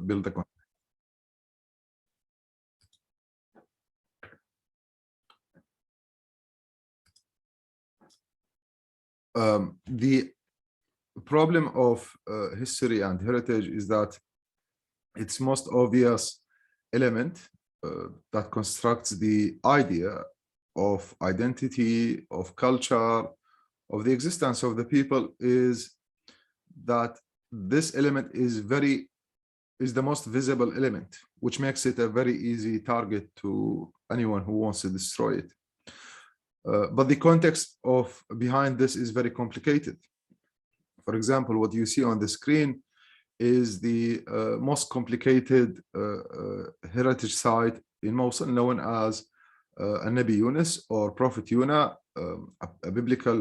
build the context. The problem of history and heritage is that its most obvious element that constructs the idea of identity, of culture, of the existence of the people is that this element is the most visible element, which makes it a very easy target to anyone who wants to destroy it. But the context of behind this is very complicated. For example, what you see on the screen is the most complicated heritage site in Mosul, known as Nabi Yunus or Prophet Yunus, a biblical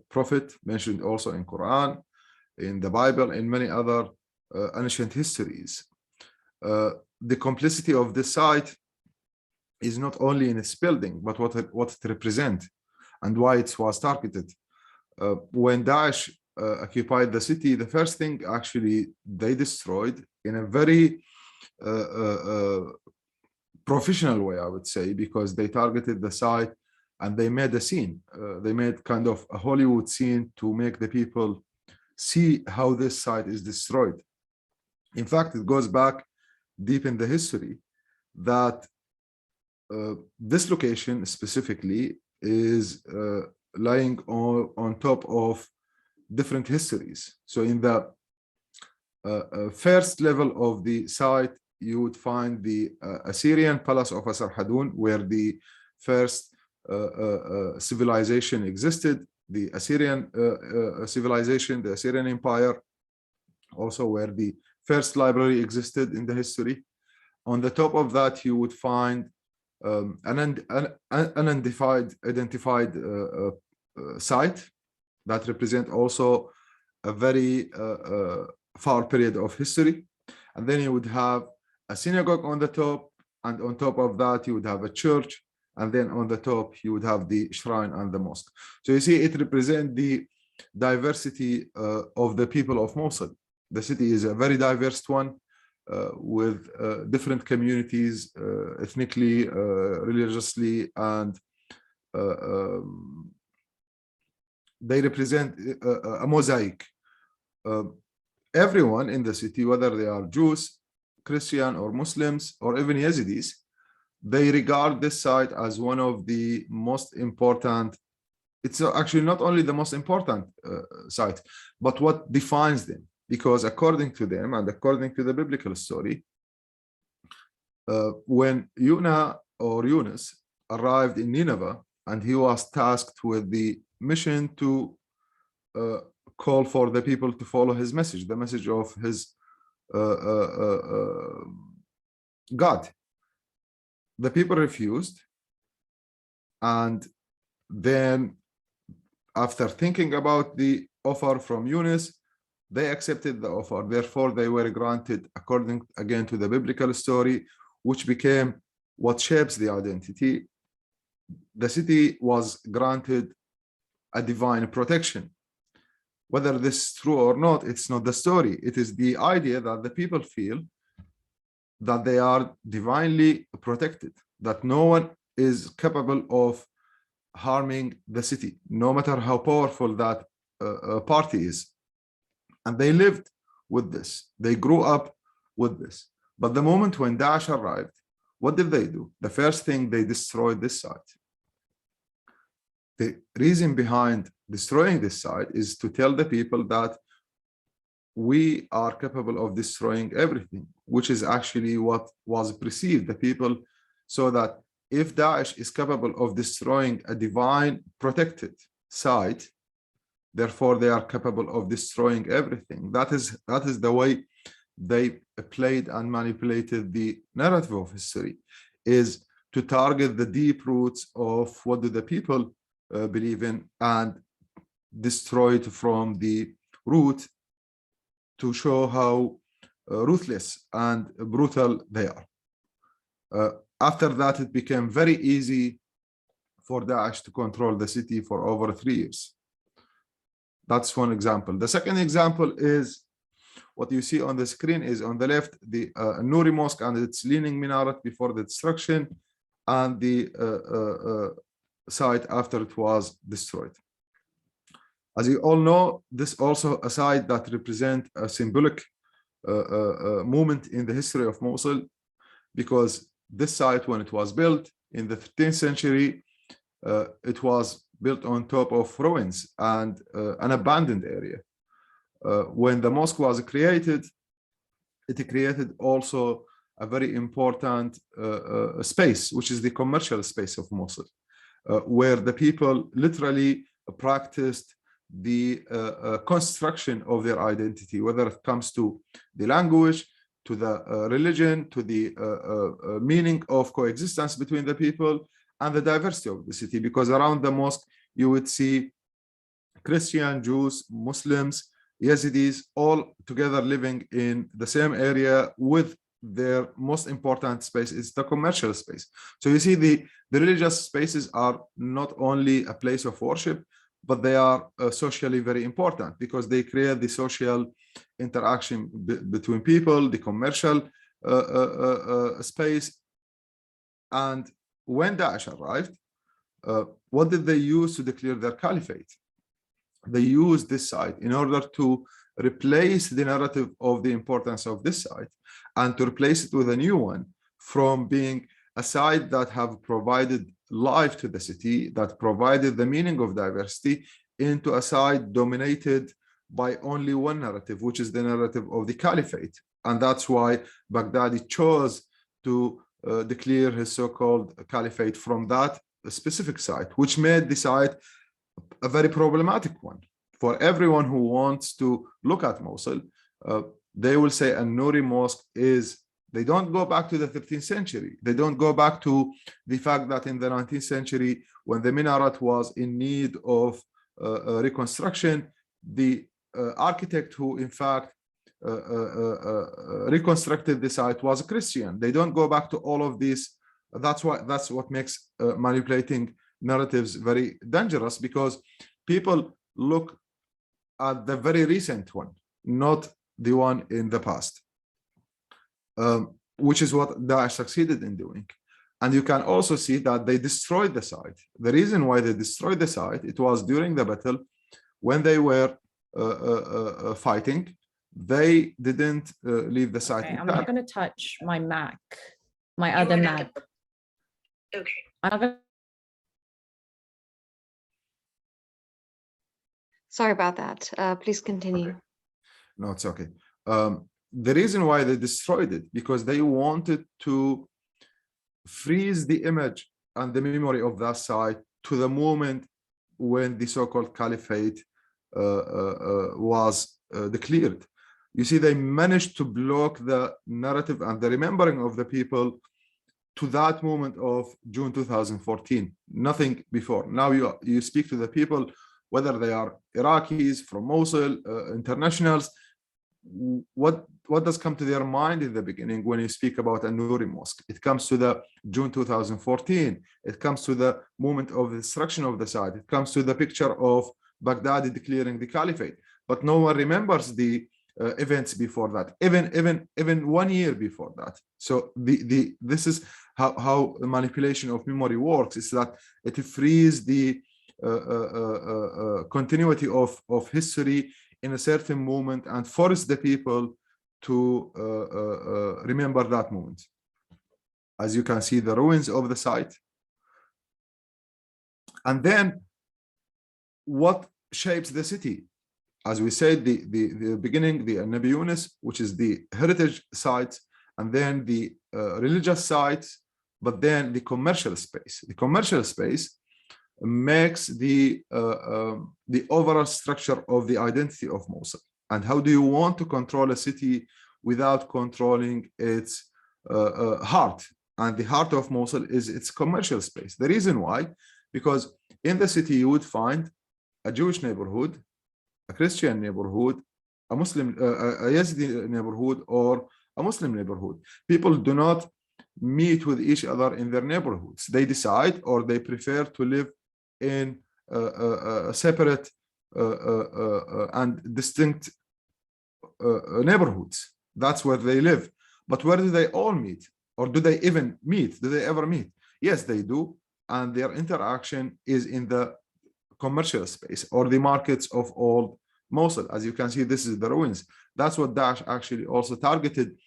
prophet mentioned also in Quran, in the Bible, in many other ancient histories. The complexity of this site is not only in its building, but what it represents and why it was targeted. When Daesh occupied the city, the first thing actually they destroyed in a very professional way, I would say, because they targeted the site and they made a scene. They made kind of a Hollywood scene to make the people see how this site is destroyed. In fact, it goes back deep in the history that this location specifically is lying on top of different histories. So in the first level of the site, you would find the Assyrian palace of Asarhadun, where the first civilization existed, the Assyrian civilization, the Assyrian Empire, also where the first library existed in the history. On the top of that, you would find an identified site that represent also a very far period of history. And then you would have a synagogue on the top, and on top of that, you would have a church, and then on the top, you would have the shrine and the mosque. So you see, it represents the diversity of the people of Mosul. The city is a very diverse one, with different communities, ethnically, religiously, and they represent a mosaic. Everyone in the city, whether they are Jews, Christian, or Muslims, or even Yazidis, they regard this site as one of the most important. It's actually not only the most important site, but what defines them. Because according to them, and according to the biblical story, when Yunus arrived in Nineveh, and he was tasked with the mission to call for the people to follow his message, the message of his God. The people refused, and then after thinking about the offer from Yunus, they accepted the offer. Therefore, they were granted, according again to the biblical story, which became what shapes the identity. The city was granted a divine protection. Whether this is true or not, it's not the story. It is the idea that the people feel that they are divinely protected, that no one is capable of harming the city, no matter how powerful that party is. And they lived with this. They grew up with this. But the moment when Daesh arrived, what did they do? The first thing, they destroyed this site. The reason behind destroying this site is to tell the people that we are capable of destroying everything, which is actually what was perceived. The people saw that if Daesh is capable of destroying a divine protected site, therefore they are capable of destroying everything. That is the way they played and manipulated the narrative of history, is to target the deep roots of what do the people believe in, and destroy it from the root to show how ruthless and brutal they are. After that, it became very easy for Daesh to control the city for over 3 years. That's one example. The second example is What you see on the screen is on the left, the Nuri Mosque and its leaning minaret before the destruction, and the site after it was destroyed. As you all know, this also a site that represents a symbolic moment in the history of Mosul, because this site, when it was built in the 13th century, it was built on top of ruins and an abandoned area. When the mosque was created, it created also a very important space, which is the commercial space of Mosul, where the people literally practiced the construction of their identity, whether it comes to the language, to the religion, to the meaning of coexistence between the people, and the diversity of the city. Because around the mosque, you would see Christian, Jews, Muslims, Yazidis, all together living in the same area, with their most important space is the commercial space. So you see the religious spaces are not only a place of worship, but they are socially very important, because they create the social interaction between people, the commercial space. And when Daesh arrived, what did they use to declare their caliphate? They used this site in order to replace the narrative of the importance of this site, and to replace it with a new one, from being a site that have provided life to the city, that provided the meaning of diversity, into a site dominated by only one narrative, which is the narrative of the caliphate. And that's why Baghdadi chose to declare his so-called caliphate from that specific site, which made the site a very problematic one. For everyone who wants to look at Mosul, they will say a Nuri Mosque is, they don't go back to the 13th century. They don't go back to the fact that in the 19th century, when the minaret was in need of reconstruction, the architect who in fact reconstructed the site was a Christian. They don't go back to all of this. That's what makes manipulating narratives very dangerous, because people look at the very recent one, not the one in the past, which is what Daesh succeeded in doing. And you can also see that they destroyed the site. The reason why they destroyed the site, it was during the battle when they were fighting. They didn't leave the site. Okay, I'm not going to touch my Mac, my other Mac. Okay. I'm not gonna... Sorry about that. Please continue. Okay. No, it's okay. The reason why they destroyed it, because they wanted to freeze the image and the memory of that site to the moment when the so-called caliphate was declared. You see, they managed to block the narrative and the remembering of the people to that moment of June 2014, nothing before. Now you speak to the people, whether they are Iraqis from Mosul, internationals, what does come to their mind in the beginning when you speak about a Nuri Mosque? It comes to the June 2014. It comes to the moment of the destruction of the site. It comes to the picture of Baghdadi declaring the caliphate. But no one remembers the events before that, even 1 year before that. So this is how manipulation of memory works, is that it frees the continuity of history in a certain moment and force the people to remember that moment. As you can see, the ruins of the site. And then what shapes the city? As we said, the beginning, the Nabi Yunus, which is the heritage sites, and then the religious sites, but then the commercial space. The commercial space makes the overall structure of the identity of Mosul. And how do you want to control a city without controlling its heart? And the heart of Mosul is its commercial space. The reason why, because in the city you would find a Jewish neighborhood, a Christian neighborhood, a Muslim, a Yazidi neighborhood, or a Muslim neighborhood. People do not meet with each other in their neighborhoods. They decide, or they prefer to live in separate and distinct neighborhoods. That's where they live. But where do they all meet? Or do they even meet? Do they ever meet? Yes, they do. And their interaction is in the commercial space or the markets of old Mosul. As you can see, this is the ruins. That's what Daesh actually also targeted,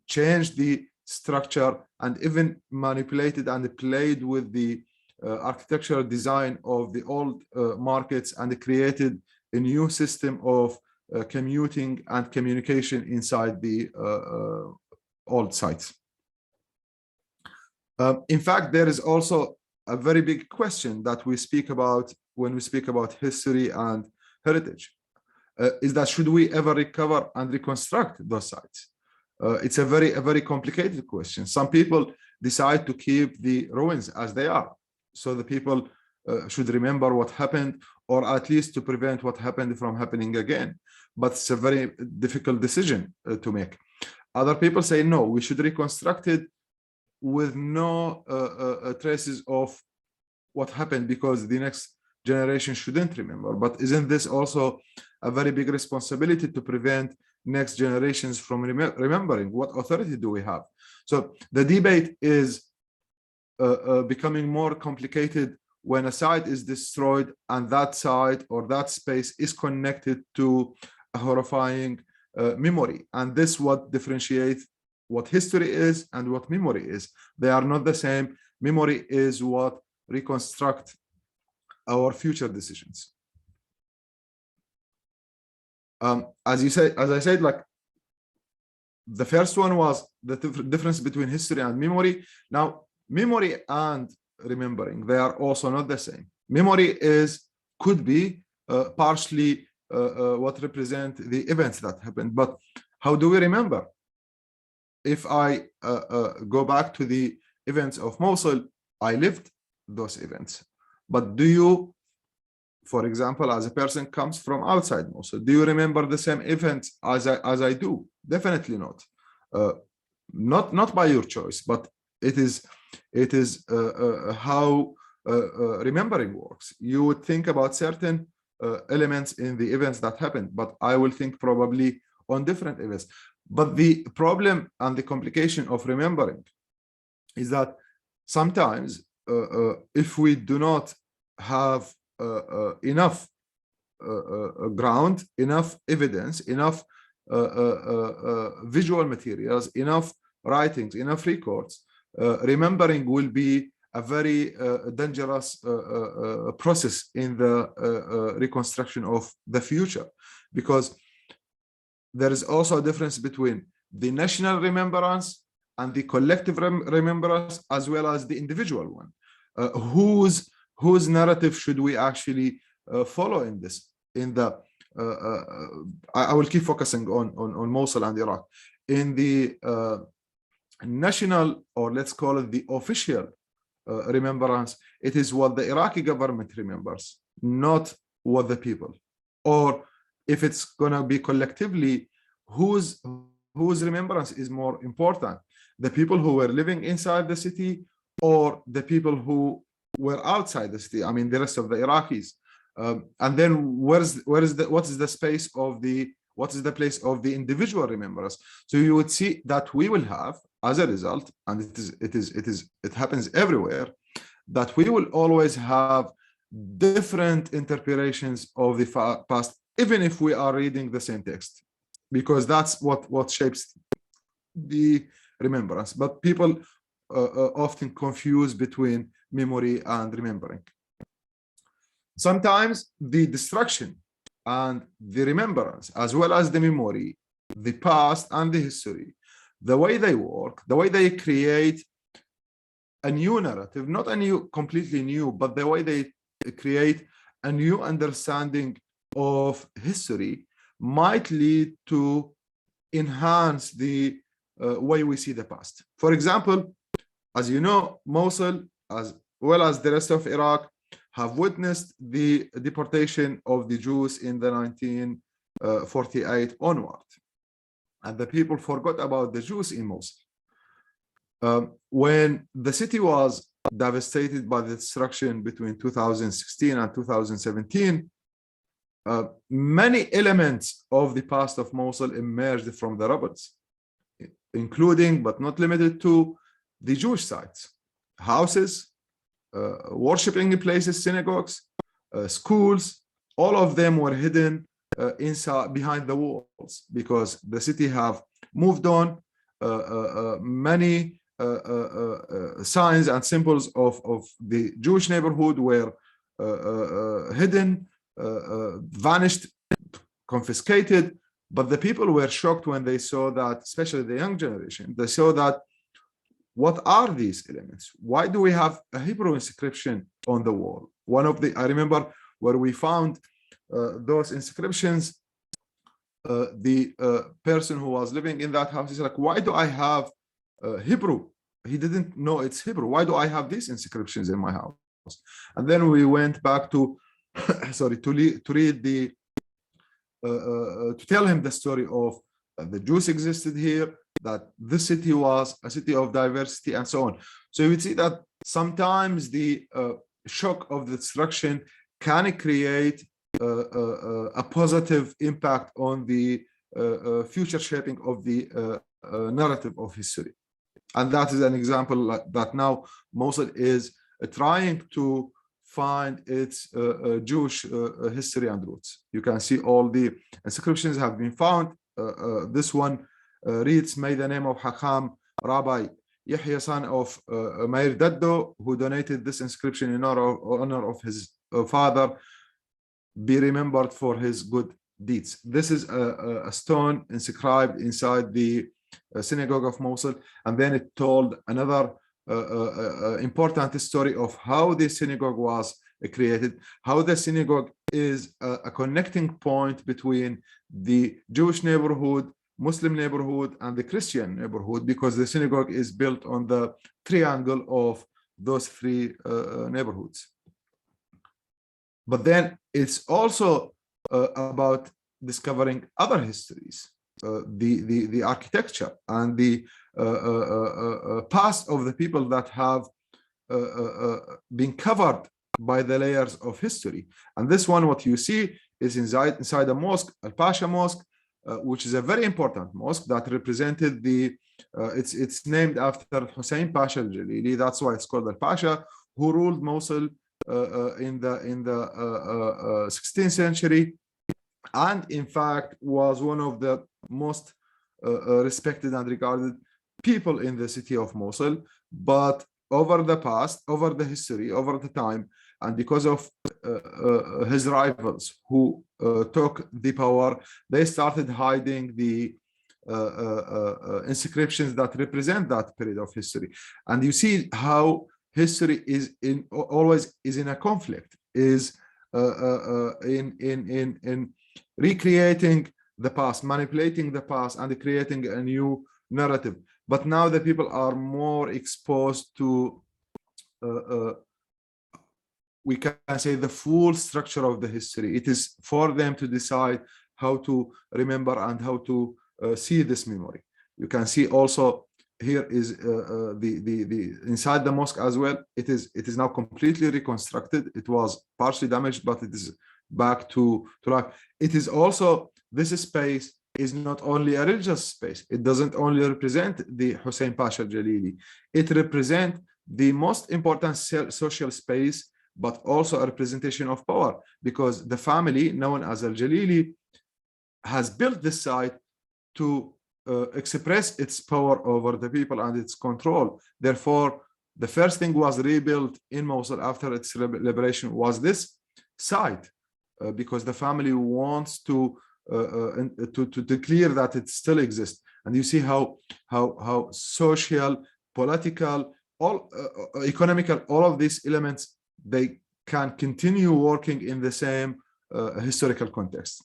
changed the structure and even manipulated and played with the architectural design of the old markets and created a new system of commuting and communication inside the old sites. In fact, there is also a very big question that we speak about when we speak about history and heritage, is that should we ever recover and reconstruct those sites? It's a very complicated question. Some people decide to keep the ruins as they are, so the people should remember what happened, or at least to prevent what happened from happening again. But it's a very difficult decision to make. Other people say, no, we should reconstruct it with no traces of what happened, because the next generation shouldn't remember. But isn't this also a very big responsibility to prevent next generations from remembering? What authority do we have? So the debate is becoming more complicated when a site is destroyed and that site or that space is connected to a horrifying memory. And this what differentiates what history is and what memory is. They are not the same. Memory is what reconstruct our future decisions. As I said, like the first one was the difference between history and memory. Now, memory and remembering, they are also not the same. Memory could be partially what represent the events that happened, but how do we remember? If I go back to the events of Mosul, I lived those events. But do you, for example, as a person comes from outside Mosul, do you remember the same events as I do? Definitely not. Not by your choice, but it is how remembering works. You would think about certain elements in the events that happened, but I will think probably on different events. But the problem and the complication of remembering is that sometimes if we do not have enough ground, enough evidence, enough visual materials, enough writings, enough records, remembering will be a very dangerous process in the reconstruction of the future, because there is also a difference between the national remembrance and the collective remembrance, as well as the individual one. Whose narrative should we actually follow in this? I will keep focusing on Mosul and Iraq. In the national, or let's call it the official remembrance, it is what the Iraqi government remembers, not what the people. Or if it's going to be collectively, whose remembrance is more important? The people who were living inside the city, or the people who were outside the city? I mean, the rest of the Iraqis. And then what is the place of the individual remembrance? So you would see that we will have, as a result, and it happens everywhere, that we will always have different interpretations of the past, even if we are reading the same text, because that's what shapes the remembrance. But people often confuse between memory and remembering. Sometimes the destruction and the remembrance, as well as the memory, the past and the history, the way they work, the way they create a new narrative, not a new, completely new, but the way they create a new understanding of history might lead to enhance the way we see the past. For example, as you know, Mosul, as well as the rest of Iraq, have witnessed the deportation of the Jews in the 1948 onward. And the people forgot about the Jews in Mosul. When the city was devastated by the destruction between 2016 and 2017, many elements of the past of Mosul emerged from the rubbles, including but not limited to the Jewish sites, houses, worshiping places, synagogues, schools. All of them were hidden inside behind the walls because the city have moved on. Many signs and symbols of the Jewish neighborhood were hidden, vanished, confiscated. But the people were shocked when they saw that, especially the young generation, they saw that, what are these elements? Why do we have a Hebrew inscription on the wall? I remember where we found those inscriptions, the person who was living in that house is like, why do I have Hebrew? He didn't know it's Hebrew. Why do I have these inscriptions in my house? And then we went back to, sorry, to read the, to tell him the story of the Jews existed here, that this city was a city of diversity and so on. So you would see that sometimes the shock of the destruction can create a positive impact on the future shaping of the narrative of history. And that is an example that now Mosul is trying to find its Jewish history and roots. You can see all the inscriptions have been found. This one reads, may the name of Hakam Rabbi Yahya, son of Meir Daddo, who donated this inscription in honor of his father, be remembered for his good deeds. This is a stone inscribed inside the synagogue of Mosul, and then it told another important story of how the synagogue was created, how the synagogue is a connecting point between the Jewish neighborhood, Muslim neighborhood, and the Christian neighborhood, because the synagogue is built on the triangle of those three neighborhoods. But then it's also about discovering other histories, the architecture and the past of the people that have been covered by the layers of history. And this one, what you see, is inside a mosque, Al-Pasha Mosque, which is a very important mosque that represented the, it's named after Hussein Pasha al-Jalili. That's why it's called Al-Pasha, who ruled Mosul in the 16th century, and in fact was one of the most respected and regarded people in the city of Mosul. But over the past, over the history, over the time, and because of his rivals who took the power, they started hiding the inscriptions that represent that period of history. And you see how history is always in a conflict, is in recreating the past, manipulating the past, and creating a new narrative. But now the people are more exposed to, we can say, the full structure of the history. It is for them to decide how to remember and how to see this memory. You can see also here is the inside the mosque as well. It is now completely reconstructed. It was partially damaged, but it is back to life. It is also, this space is not only a religious space. It doesn't only represent the Hussein Pasha Jalili. It represents the most important social space, but also a representation of power, because the family known as Al-Jalili has built this site to express its power over the people and its control. Therefore, the first thing was rebuilt in Mosul after its liberation was this site, because the family wants to declare that it still exists. And you see how social, political, all economical, all of these elements, they can continue working in the same historical context.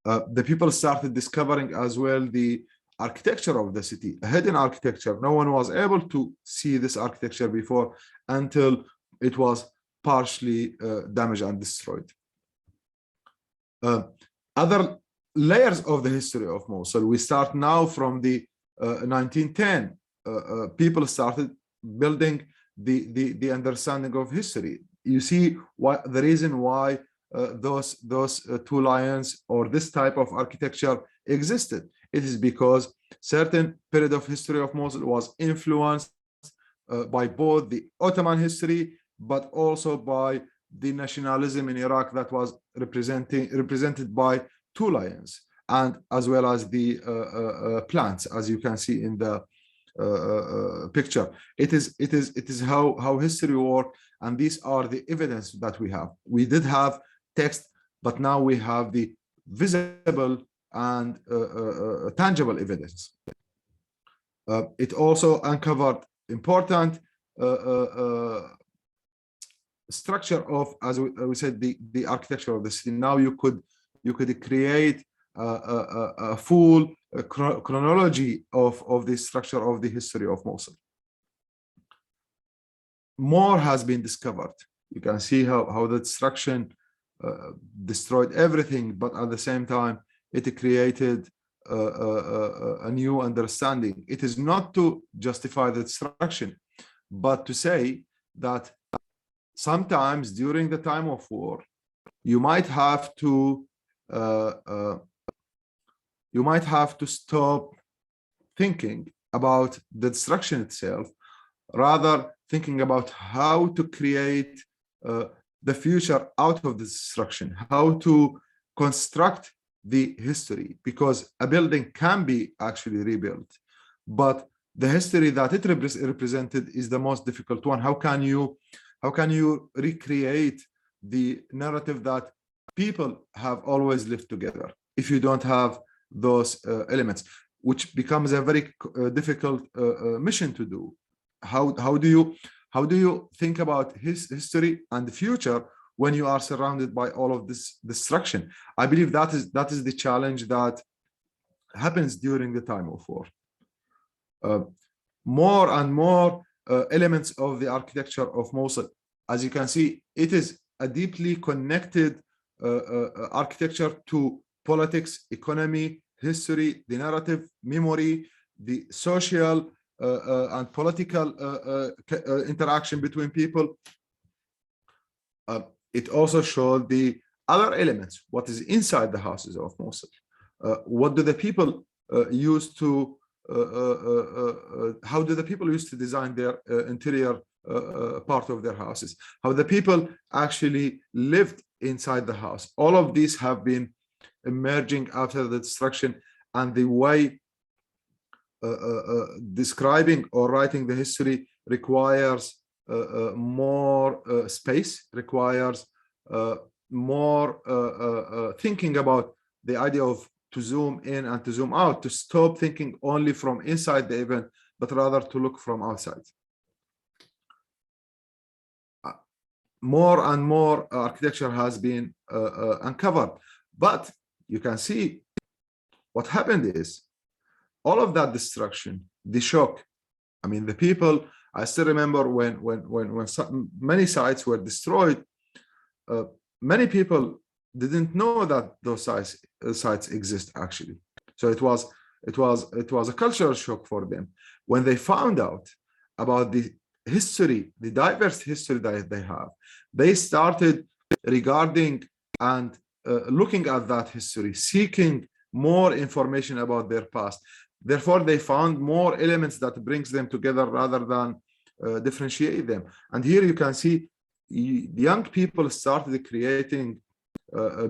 The people started discovering as well the architecture of the city, a hidden architecture. No one was able to see this architecture before until it was partially damaged and destroyed. Other layers of the history of Mosul, we start now from the 1910. People started building the understanding of history. You see why the reason why those two lions or this type of architecture existed. It is because certain period of history of Mosul was influenced by both the Ottoman history, but also by the nationalism in Iraq that was represented by two lions, and as well as the plants, as you can see in the picture. It is how history works, and these are the evidence that we have. We did have text, but now we have the visible and tangible evidence. It also uncovered important structure of, as we said, the architecture of the city. Now you could create a full chronology of the structure of the history of Mosul. More has been discovered. You can see how the destruction destroyed everything, but at the same time it created a new understanding. It is not to justify the destruction, but to say that sometimes during the time of war, you might have to stop thinking about the destruction itself, rather thinking about how to create the future out of the destruction, how to construct the history, because a building can be actually rebuilt, but the history that it represented is the most difficult one. How can you recreate the narrative that people have always lived together if you don't have those elements, which becomes a very difficult mission to do? How do you think about history and the future when you are surrounded by all of this destruction? I believe that is the challenge that happens during the time of war. More and more elements of the architecture of Mosul, as you can see, it is a deeply connected architecture to politics, economy, history, the narrative, memory, the social and political interaction between people. It also showed the other elements, what is inside the houses of Mosul. What do the people use to, how do the people used to design their interior part of their houses? How the people actually lived inside the house? All of these have been emerging after the destruction, and the way describing or writing the history requires more space, requires more thinking about the idea of to zoom in and to zoom out, to stop thinking only from inside the event, but rather to look from outside. More and more architecture has been uncovered, but you can see what happened is all of that destruction, the shock. I mean, the people, I still remember when many sites were destroyed, many people didn't know that those sites exist actually. So it was a cultural shock for them when they found out about the history, the diverse history that they have. They started regarding and looking at that history, seeking more information about their past. Therefore, they found more elements that brings them together rather than differentiate them. And here you can see the young people started creating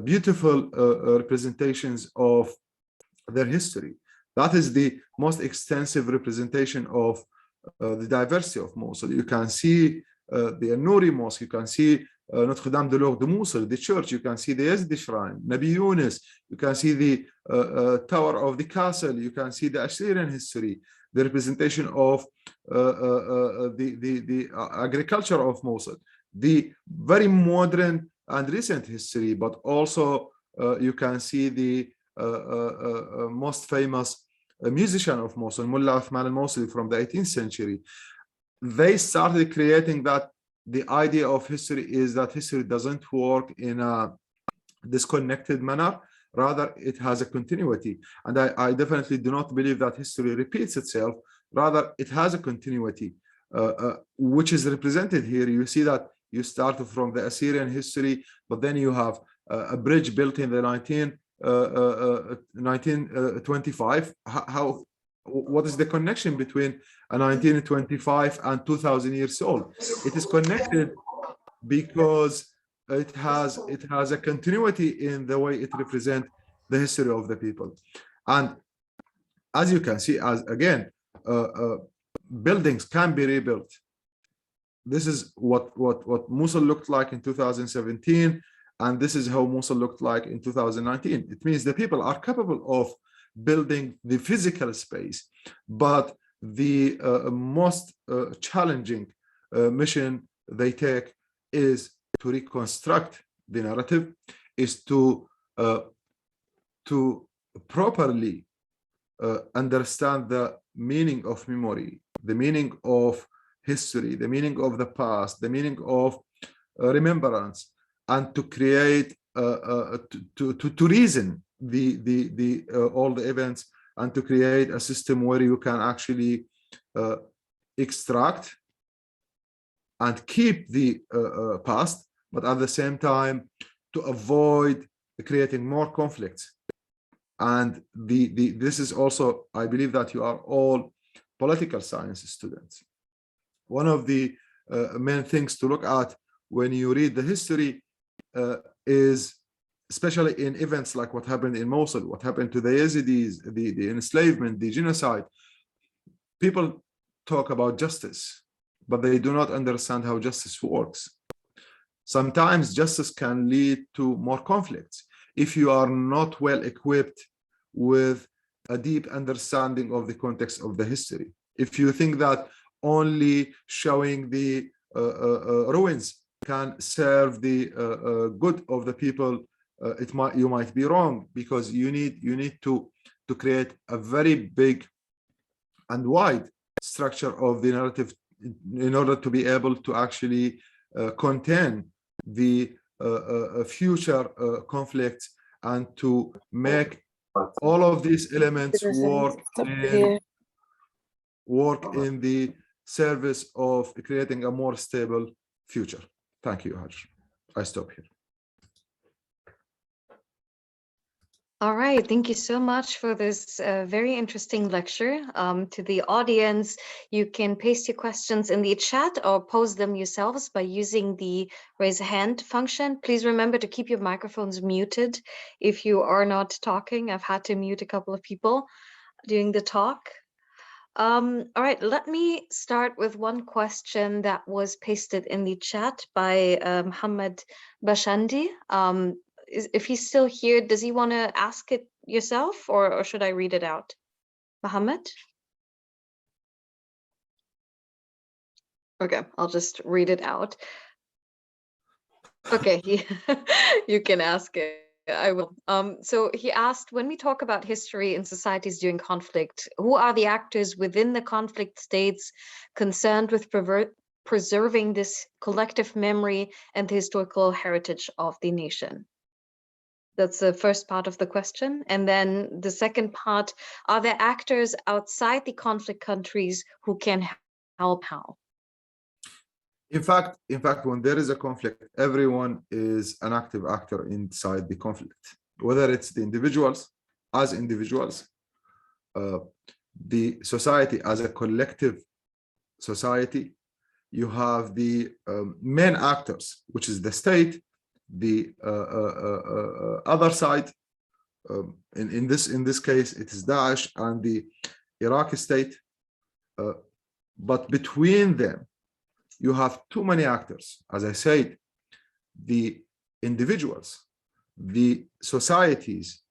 beautiful representations of their history. That is the most extensive representation of the diversity of Mosul. You can see the Nuri Mosque, you can see Notre Dame de l'Or de Mosul, the church, you can see the Yazidi shrine, Nabi Yunus, you can see the tower of the castle, you can see the Assyrian history, the representation of the agriculture of Mosul, the very modern and recent history, but also you can see the most famous musician of Mosul, Mullah Uthman al-Mosuli from the 18th century. They started creating that the idea of history is that history doesn't work in a disconnected manner, rather it has a continuity. And I definitely do not believe that history repeats itself, rather it has a continuity, which is represented here. You see that you start from the Assyrian history, but then you have a bridge built in the 1925. What is the connection between a 1925 and 2000 years old? It is connected because it has a continuity in the way it represents the history of the people. And as you can see, as again, buildings can be rebuilt. This is what Mosul looked like in 2017, and this is how Mosul looked like in 2019. It means the people are capable of building the physical space, but the most challenging mission they take is to reconstruct the narrative, is to properly understand the meaning of memory, the meaning of history, the meaning of the past, the meaning of remembrance, and to create to reason all the events, and to create a system where you can actually extract and keep the past, but at the same time to avoid creating more conflicts. And this is also, I believe that you are all political science students. One of the main things to look at when you read the history is, especially in events like what happened in Mosul, what happened to the Yazidis, the enslavement, the genocide. People talk about justice, but they do not understand how justice works. Sometimes justice can lead to more conflicts if you are not well equipped with a deep understanding of the context of the history. If you think that only showing the ruins can serve the good of the people, you might be wrong, because you need to create a very big and wide structure of the narrative in order to be able to actually contain the future conflicts, and to make all of these elements work in the service of creating a more stable future. Thank you, Haj. I stop here. All right, thank you so much for this very interesting lecture. To the audience, you can paste your questions in the chat or pose them yourselves by using the raise a hand function. Please remember to keep your microphones muted if you are not talking. I've had to mute a couple of people during the talk. All right, let me start with one question that was pasted in the chat by Mohammed Bashandi. If he's still here, does he want to ask it yourself, or should I read it out? Mohammed? Okay, I'll just read it out. Okay, you can ask it. I will. So he asked, when we talk about history in societies during conflict, who are the actors within the conflict states concerned with preserving this collective memory and the historical heritage of the nation? That's the first part of the question. And then the second part, are there actors outside the conflict countries who can help how? In fact, when there is a conflict, everyone is an active actor inside the conflict, whether it's the individuals, the society as a collective society. You have the main actors, which is the state, the other side. In this case, it is Daesh and the Iraqi state. But between them, you have too many actors. As I said, the individuals, the societies,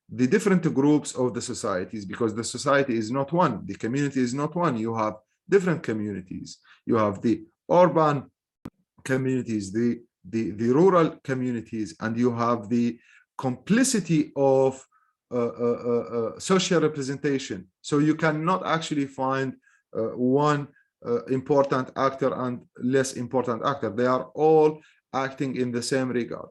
the different groups of the societies, because the society is not one, the community is not one. You have different communities. You have the urban communities, the rural communities, and you have the complicity of social representation. So you cannot actually find one important actor and less important actor. They are all acting in the same regard.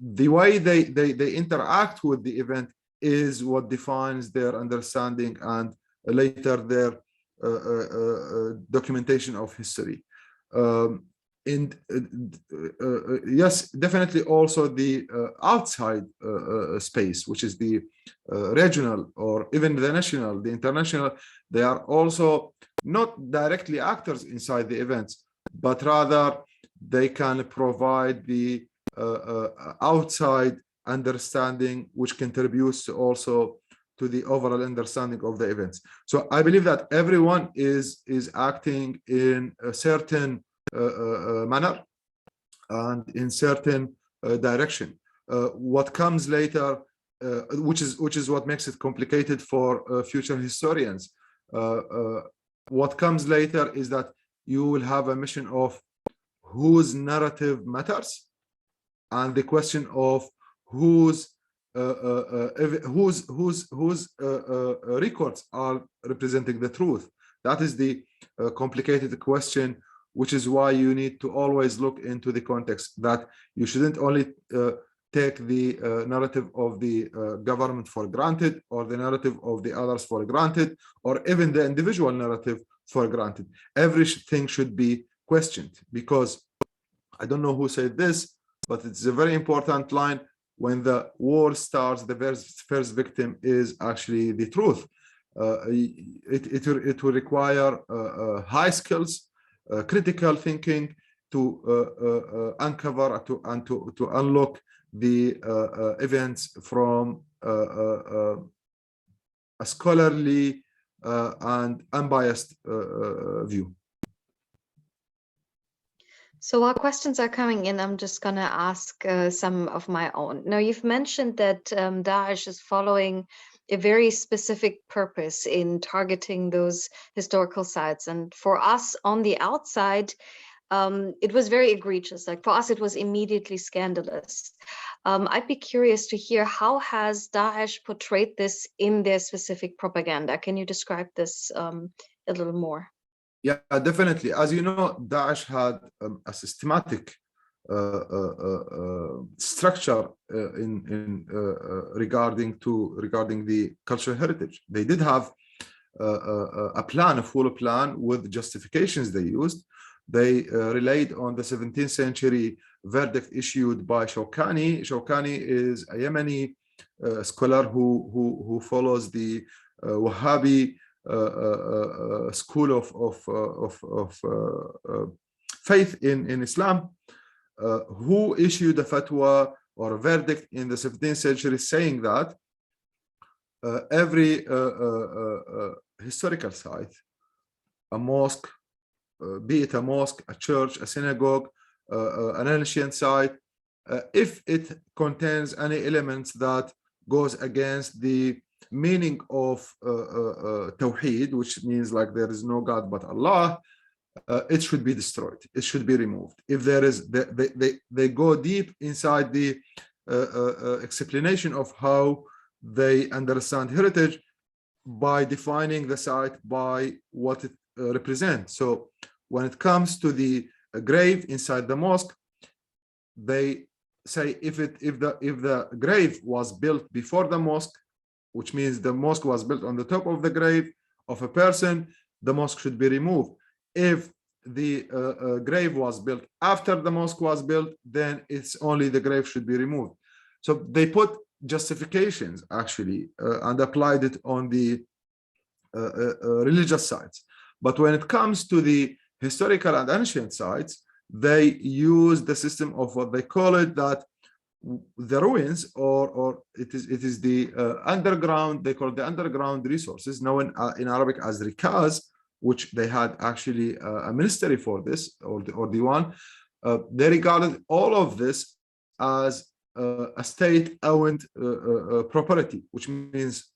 The way they interact with the event is what defines their understanding and later their documentation of history. and yes, definitely also the outside space, which is the regional or even the national, the international, they are also not directly actors inside the events, but rather they can provide the outside understanding, which contributes also to the overall understanding of the events. So I believe that everyone is acting in a certain manner and in certain direction. What comes later, which is what makes it complicated for future historians. What comes later is that you will have a mission of whose narrative matters, and the question of whose records are representing the truth. That is the complicated question, which is why you need to always look into the context, that you shouldn't only take the narrative of the government for granted, or the narrative of the others for granted, or even the individual narrative for granted. Everything should be questioned, because I don't know who said this, but it's a very important line. When the war starts, the first victim is actually the truth. It will require high skills, critical thinking to uncover and to unlock the events from a scholarly and unbiased view. So while questions are coming in, I'm just going to ask some of my own. Now, you've mentioned that Daesh is following a very specific purpose in targeting those historical sites. And for us on the outside, it was very egregious. Like for us, it was immediately scandalous. I'd be curious to hear, how has Daesh portrayed this in their specific propaganda? Can you describe this a little more? Yeah, definitely. As you know, Daesh had a systematic structure regarding the cultural heritage. They did have a plan, a full plan with justifications they used. They relied on the 17th century verdict issued by Shawkani. Shawkani is a Yemeni scholar who follows the Wahhabi school of faith in Islam, who issued a fatwa or a verdict in the 17th century saying that every historical site, a mosque, be it a mosque, a church, a synagogue, an ancient site, if it contains any elements that goes against the meaning of Tawheed, which means like there is no God but Allah, it should be destroyed. It should be removed. If there is, they go deep inside the explanation of how they understand heritage by defining the site by what it represents. So when it comes to the grave inside the mosque, they say if the grave was built before the mosque, which means the mosque was built on the top of the grave of a person, the mosque should be removed. If the grave was built after the mosque was built, then it's only the grave should be removed. So they put justifications actually and applied it on the religious sites. But when it comes to the historical and ancient sites, they use the system of what they call it, that the ruins, or it is the underground, they call it the underground resources, known in Arabic as rikaz, which they had actually a ministry for this, or the one. They regarded all of this as a state-owned property, which means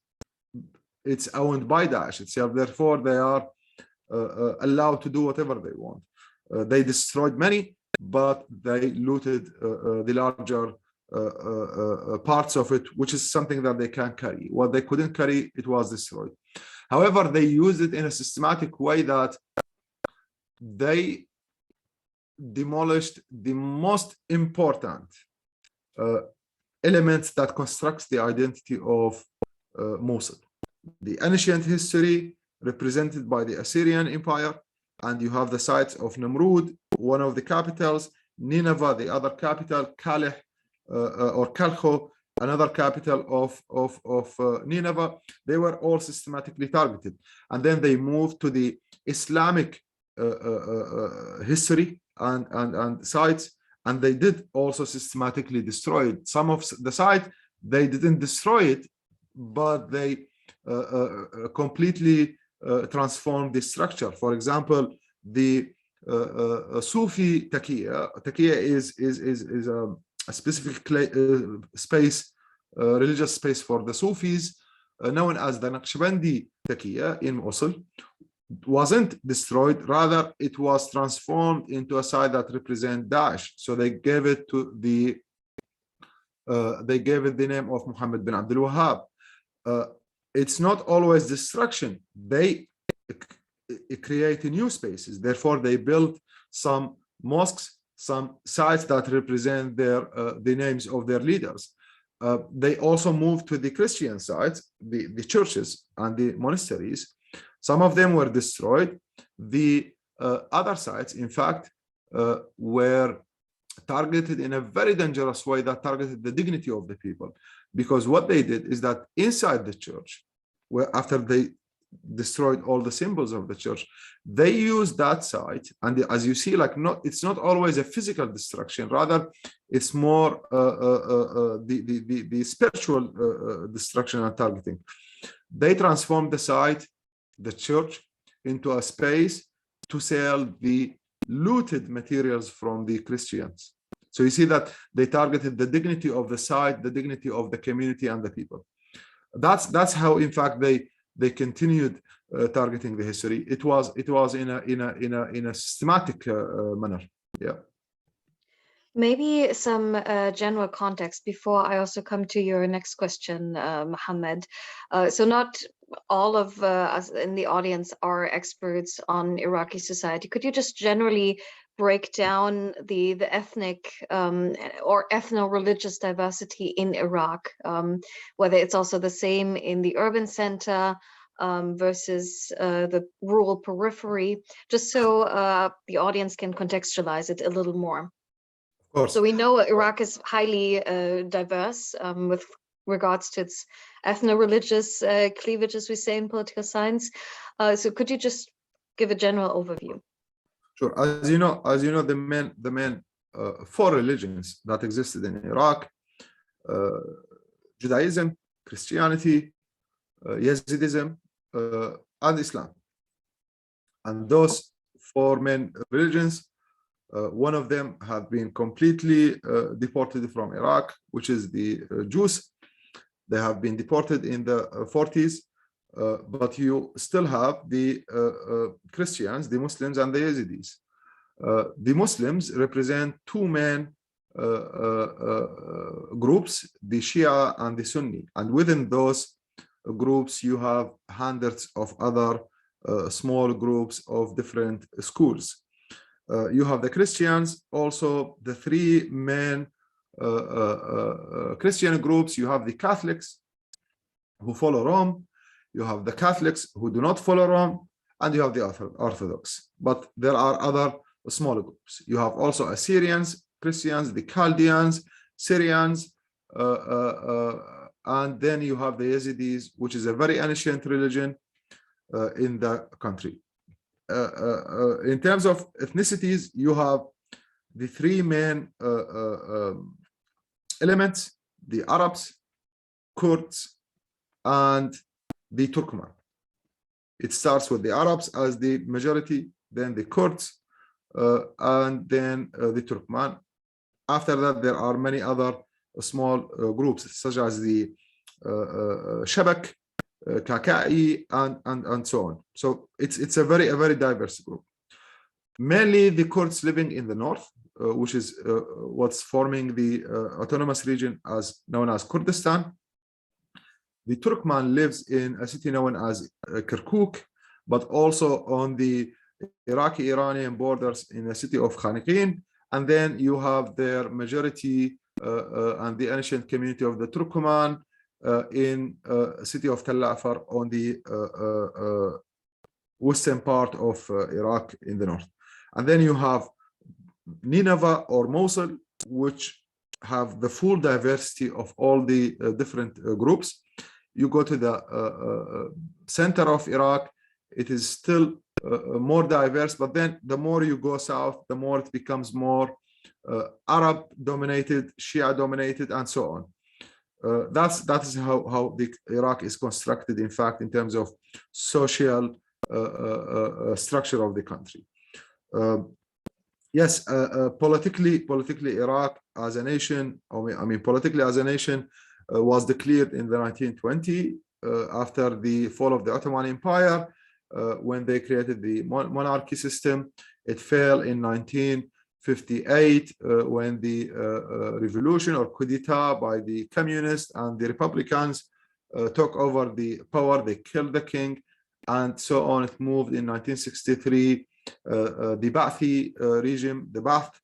it's owned by Daesh itself. Therefore, they are allowed to do whatever they want. They destroyed many, but they looted the larger parts of it, which is something that they can carry. What they couldn't carry, it was destroyed. However, they used it in a systematic way that they demolished the most important elements that constructs the identity of Mosul. The ancient history represented by the Assyrian Empire, and you have the sites of Namrud, one of the capitals, Nineveh, the other capital, Calais or Kalcho, another capital of Nineveh. They were all systematically targeted. And then they moved to the Islamic history and sites, and they did also systematically destroy it. Some of the site, they didn't destroy it, but they completely transformed the structure. For example, the Sufi taqiyya. Taqiyya is a specific space, religious space for the Sufis, known as the Naqshbandi taqiyya in Mosul. Wasn't destroyed, rather it was transformed into a site that represents Daesh. So they gave it to the the name of Muhammad bin Abdul Wahhab. It's not always destruction. They create new spaces. Therefore, they built some mosques, some sites that represent the names of their leaders. They also moved to the Christian sites, the churches and the monasteries. Some of them were destroyed. The other sites, in fact, were targeted in a very dangerous way that targeted the dignity of the people. Because what they did is that inside the church, where after they destroyed all the symbols of the church, they used that site. And as you see, like, it's not always a physical destruction, rather it's more the spiritual destruction and targeting. They transformed the site, the church, into a space to sell the looted materials from the Christians. So you see that they targeted the dignity of the site, the dignity of the community and the people. That's how, in fact, they continued targeting the history. It was in a systematic manner. Yeah. Maybe some general context before I also come to your next question, Mohammed. So not all of us in the audience are experts on Iraqi society. Could you just generally break down the ethnic or ethno-religious diversity in Iraq, whether it's also the same in the urban center versus the rural periphery, just so the audience can contextualize it a little more? Of course. So we know Iraq is highly diverse with regards to its ethno-religious cleavage, as we say in political science. So could you just give a general overview? Sure. As you know, the main four religions that existed in Iraq: Judaism, Christianity, Yazidism, and Islam. And those four main religions, one of them have been completely deported from Iraq, which is the Jews. They have been deported in the 40s, but you still have the Christians, the Muslims, and the Yazidis. The Muslims represent two main groups, the Shia and the Sunni. And within those groups, you have hundreds of other small groups of different schools. You have the Christians, also the three main Christian groups. You have the Catholics who follow Rome, you have the Catholics who do not follow Rome, and you have the Orthodox. But there are other smaller groups. You have also Assyrians, Christians, the Chaldeans, Syrians, and then you have the Yazidis, which is a very ancient religion in the country. In terms of ethnicities, you have the three main elements: the Arabs, Kurds, and the Turkmen. It starts with the Arabs as the majority, then the Kurds, and then the Turkmen. After that, there are many other small groups, such as the Shabak, Kakai, and so on. So it's a very diverse group. Mainly the Kurds living in the north, which is what's forming the autonomous region known as Kurdistan. The Turkmen lives in a city known as Kirkuk, but also on the Iraqi-Iranian borders in the city of Khanqin. And then you have their majority and the ancient community of the Turkmen in city of Tel Afar on the western part of Iraq in the north. And then you have Nineveh or Mosul, which have the full diversity of all the different groups. You go to the center of Iraq, it is still more diverse, but then the more you go south, the more it becomes more Arab dominated, Shia dominated, and so on. That is how the Iraq is constructed, in fact, in terms of social structure of the country. Yes, politically, Iraq as a nation, politically as a nation, was declared in the 1920 after the fall of the Ottoman Empire, when they created the monarchy system. It fell in 1958 when the revolution or coup d'etat by the communists and the Republicans took over the power. They killed the king, and so on. It moved in 1963. The Ba'athi regime, the Ba'ath,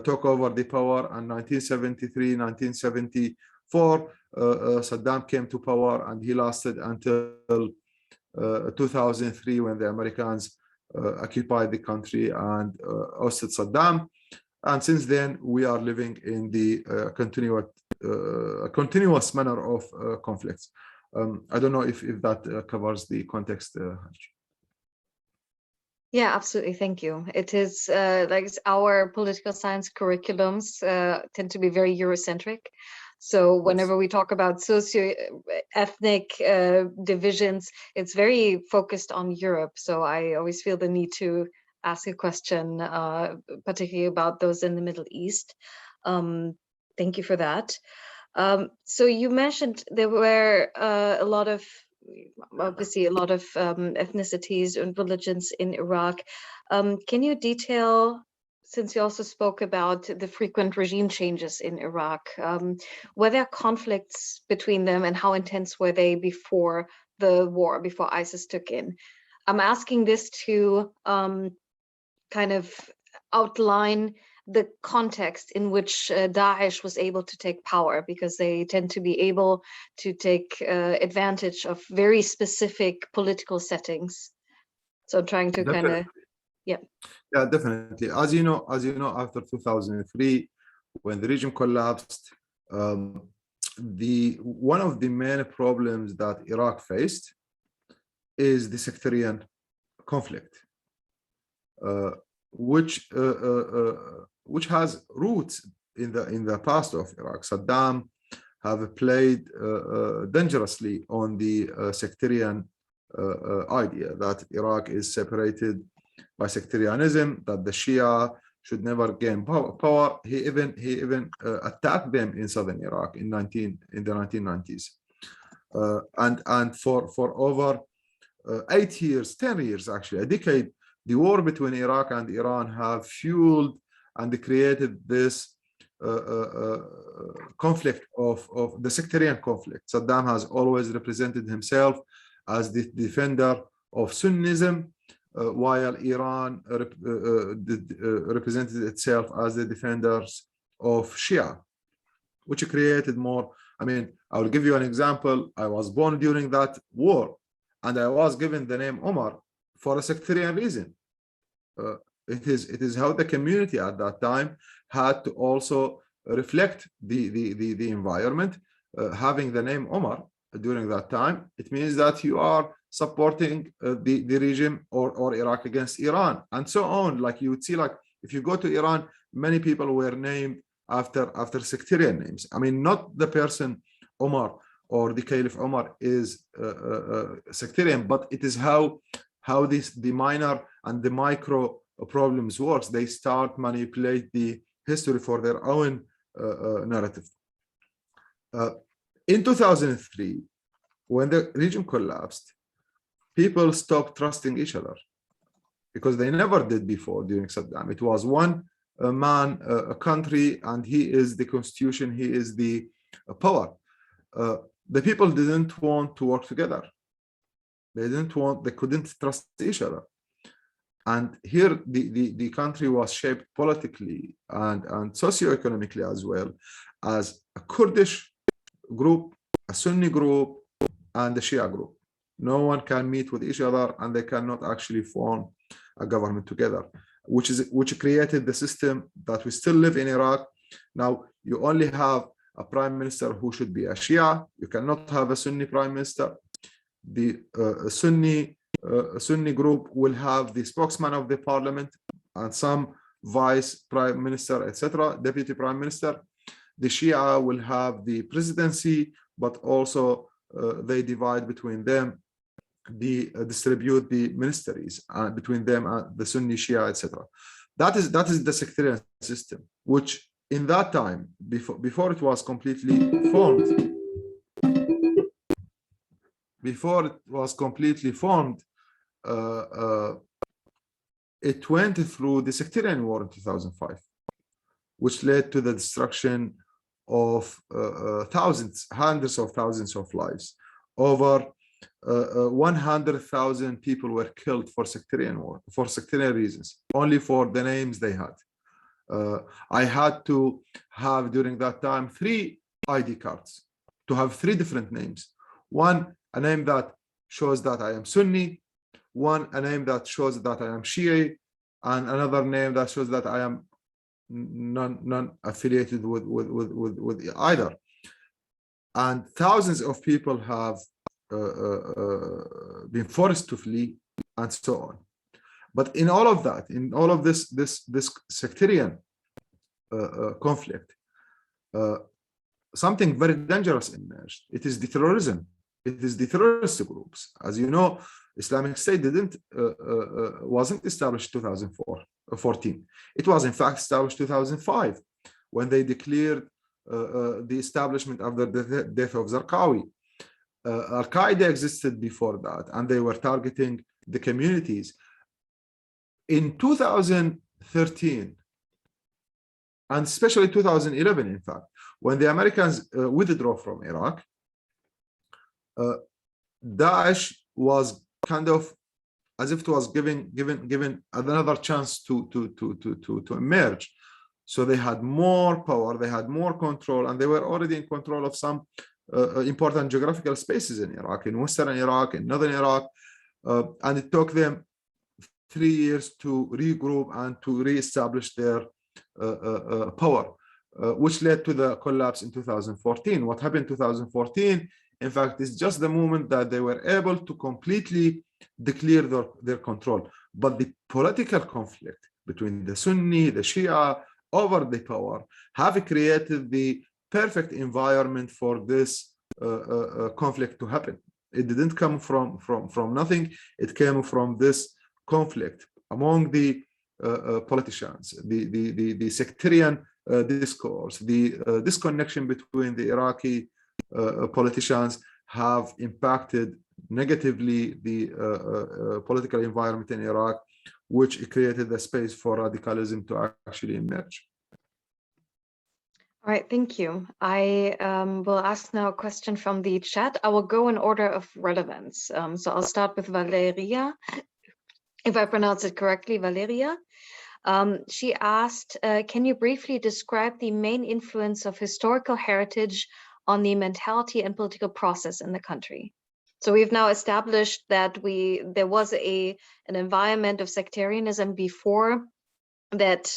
took over the power, and 1973, 1974, Saddam came to power, and he lasted until 2003, when the Americans occupied the country and ousted Saddam. And since then, we are living in the continuous manner of conflicts. I don't know if that covers the context. Yeah, absolutely. Thank you. It is like our political science curriculums tend to be very Eurocentric. So whenever we talk about socio-ethnic divisions, it's very focused on Europe. So I always feel the need to ask a question, particularly about those in the Middle East. Thank you for that. So you mentioned there were obviously a lot of ethnicities and religions in Iraq. Can you detail, since you also spoke about the frequent regime changes in Iraq, were there conflicts between them, and how intense were they before the war, before ISIS took in? I'm asking this to kind of outline the context in which Daesh was able to take power, because they tend to be able to take advantage of very specific political settings. So I'm trying to kind of, yeah, definitely. As you know, after 2003, when the regime collapsed, one of the main problems that Iraq faced is the sectarian conflict, which has roots in the past of Iraq. Saddam have played dangerously on the sectarian idea that Iraq is separated by sectarianism, that the Shia should never gain power. He even attacked them in southern Iraq in the 1990s, and for over 8 years, 10 years, actually a decade, the war between Iraq and Iran have fueled and created this conflict of the sectarian conflict. Saddam has always represented himself as the defender of Sunnism, while Iran represented itself as the defenders of Shia, which created more. I mean, I will give you an example. I was born during that war, and I was given the name Omar for a sectarian reason. It is how the community at that time had to also reflect the environment. Having the name Omar during that time, it means that you are supporting the regime or Iraq against Iran, and so on. Like you would see, like if you go to Iran, many people were named after sectarian names. I mean, not the person Omar or the Caliph Omar is sectarian, but it is how the minor and the micro problems works. They start manipulate the history for their own narrative. In 2003, when the regime collapsed, people stopped trusting each other, because they never did before during Saddam. It was one man, a country, and he is the constitution, he is the power. The people didn't want to work together. They couldn't trust each other. And here the country was shaped politically and socioeconomically as well, as a Kurdish group, a Sunni group, and a Shia group. No one can meet with each other, and they cannot actually form a government together, which created the system that we still live in Iraq. Now, you only have a prime minister who should be a Shia. You cannot have a Sunni prime minister. The Sunni group will have the spokesman of the parliament and some vice prime minister, etc., deputy prime minister. The Shia will have the presidency, but also they divide between them, distribute the ministries between them and the Sunni, Shia, etc. That is the sectarian system, which in that time, before it was completely formed, it went through the sectarian war in 2005, which led to the destruction of hundreds of thousands of lives. Over 100,000 people were killed for sectarian reasons, only for the names they had. I had to have during that time 3 ID cards to have 3 different names. One, a name that shows that I am Sunni, one, a name that shows that I am Shia, and another name that shows that I am non-affiliated with either. And thousands of people have been forced to flee, and so on. But in all of that, in all of this sectarian conflict, something very dangerous emerged. It is the terrorism. It is the terrorist groups. As you know, Islamic State wasn't established 2014. It was in fact established 2005 when they declared the establishment after the death of Zarqawi. Al-Qaeda existed before that, and they were targeting the communities. In 2013, and especially 2011, in fact, when the Americans withdrew from Iraq, Daesh was kind of as if it was given another chance to emerge. So they had more power, they had more control, and they were already in control of some important geographical spaces in Iraq, in Western Iraq, in Northern Iraq, and it took them 3 years to regroup and to re-establish their power, which led to the collapse in 2014. What happened in 2014, in fact, is just the moment that they were able to completely declare their control. But the political conflict between the Sunni, the Shia, over the power have created the perfect environment for this conflict to happen. It didn't come from nothing. It came from this conflict among the politicians, the sectarian discourse, the disconnection between the Iraqi politicians have impacted negatively the political environment in Iraq, which created the space for radicalism to actually emerge. All right, thank you. I will ask now a question from the chat. I will go in order of relevance. So I'll start with Valeria, if I pronounce it correctly, Valeria. She asked, can you briefly describe the main influence of historical heritage on the mentality and political process in the country? So we've now established that there was an environment of sectarianism before that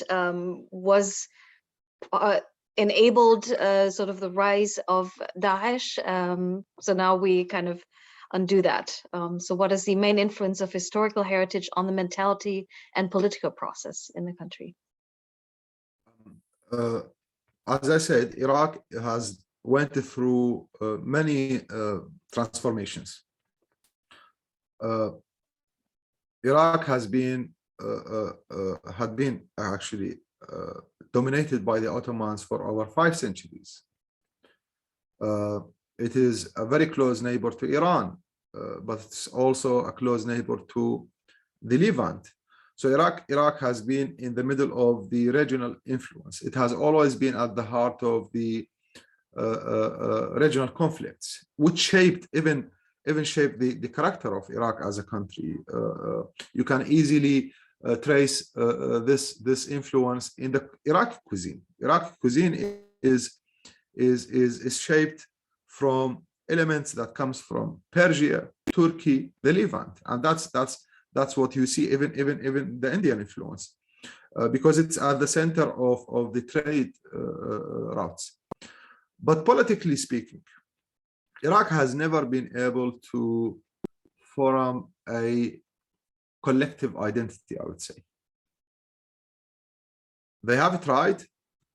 was enabled sort of the rise of Daesh. So now we kind of undo that. So what is the main influence of historical heritage on the mentality and political process in the country? As I said, Iraq has went through many transformations. Iraq had been actually dominated by the Ottomans for over 5 centuries. It is a very close neighbor to Iran, but it's also a close neighbor to the Levant. So Iraq has been in the middle of the regional influence. It has always been at the heart of the regional conflicts, which even shaped the character of Iraq as a country. You can easily trace this influence in the Iraqi cuisine. Iraqi cuisine is shaped from elements that comes from Persia, Turkey, the Levant, and that's what you see even the Indian influence, because it's at the center of the trade routes. But politically speaking, Iraq has never been able to form a collective identity, I would say. They have tried,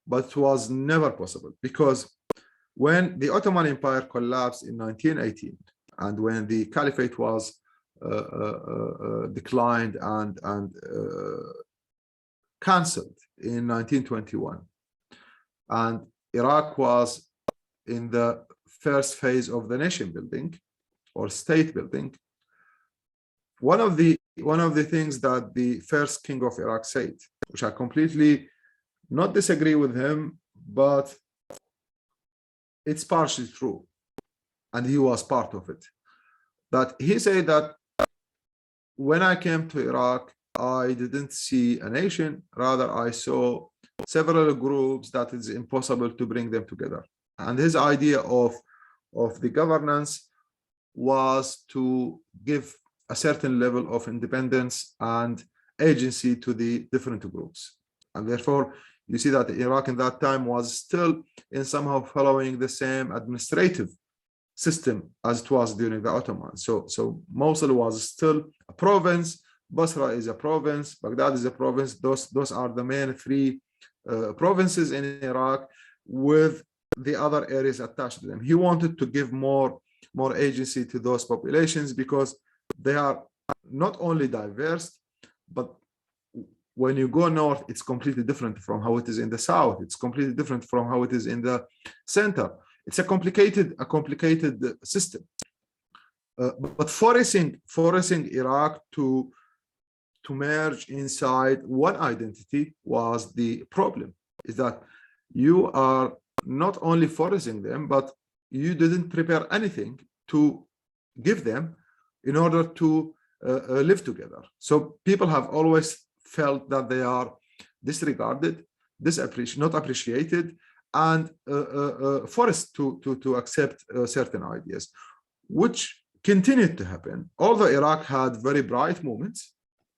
but it was never possible, because when the Ottoman Empire collapsed in 1918, and when the Caliphate was declined and cancelled in 1921, and Iraq was in the first phase of the nation building or state building, one of the things that the first king of Iraq said, which I completely not disagree with him, but it's partially true, and he was part of it, that he said that when I came to Iraq, I didn't see a nation, rather I saw several groups that it's impossible to bring them together. And his idea of the governance was to give a certain level of independence and agency to the different groups. And therefore, you see that Iraq in that time was still in somehow following the same administrative system as it was during the Ottomans. So Mosul was still a province, Basra is a province, Baghdad is a province. Those are the main three provinces in Iraq, with the other areas attached to them. He wanted to give more agency to those populations, because they are not only diverse, but when you go north, it's completely different from how it is in the south. It's completely different from how it is in the center. It's a complicated system. But forcing Iraq to merge inside one identity was the problem. Is that you are not only forcing them, but you didn't prepare anything to give them in order to live together. So people have always felt that they are disregarded, not appreciated, and forced to accept certain ideas, which continued to happen. Although Iraq had very bright moments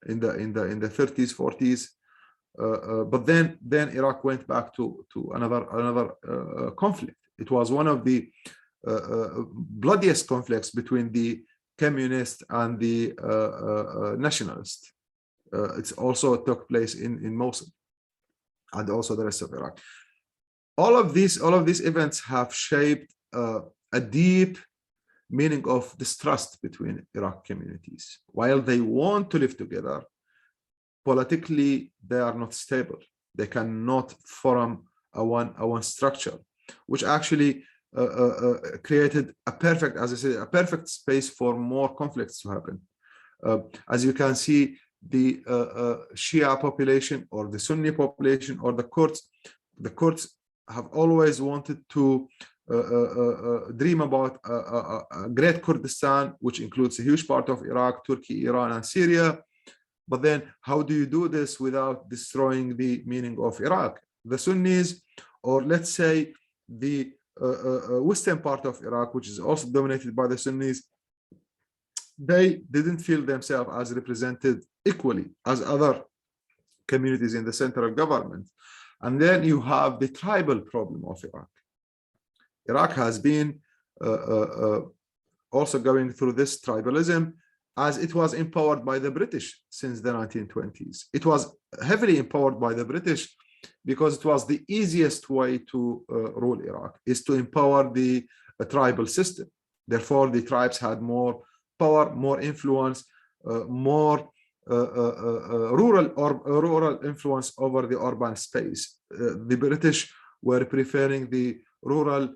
in the 30s, 40s, but then Iraq went back to another conflict. It was one of the bloodiest conflicts between the communist and the nationalist. It also took place in Mosul and also the rest of Iraq. All of these events have shaped a deep meaning of distrust between Iraq communities. While they want to live together, politically they are not stable. They cannot form a one structure, which actually created a perfect, as I said, a perfect space for more conflicts to happen. As you can see, the Shia population or the Sunni population or the Kurds have always wanted to dream about a great Kurdistan, which includes a huge part of Iraq, Turkey, Iran, and Syria. But then how do you do this without destroying the meaning of Iraq? The Sunnis, or let's say the western part of Iraq, which is also dominated by the Sunnis, they didn't feel themselves as represented equally as other communities in the central government. And then you have the tribal problem of Iraq. Iraq has been also going through this tribalism, as it was empowered by the British since the 1920s. It was heavily empowered by the British because it was the easiest way to rule Iraq, is to empower the tribal system. Therefore, the tribes had more power, more influence, more rural influence over the urban space. The British were preferring the rural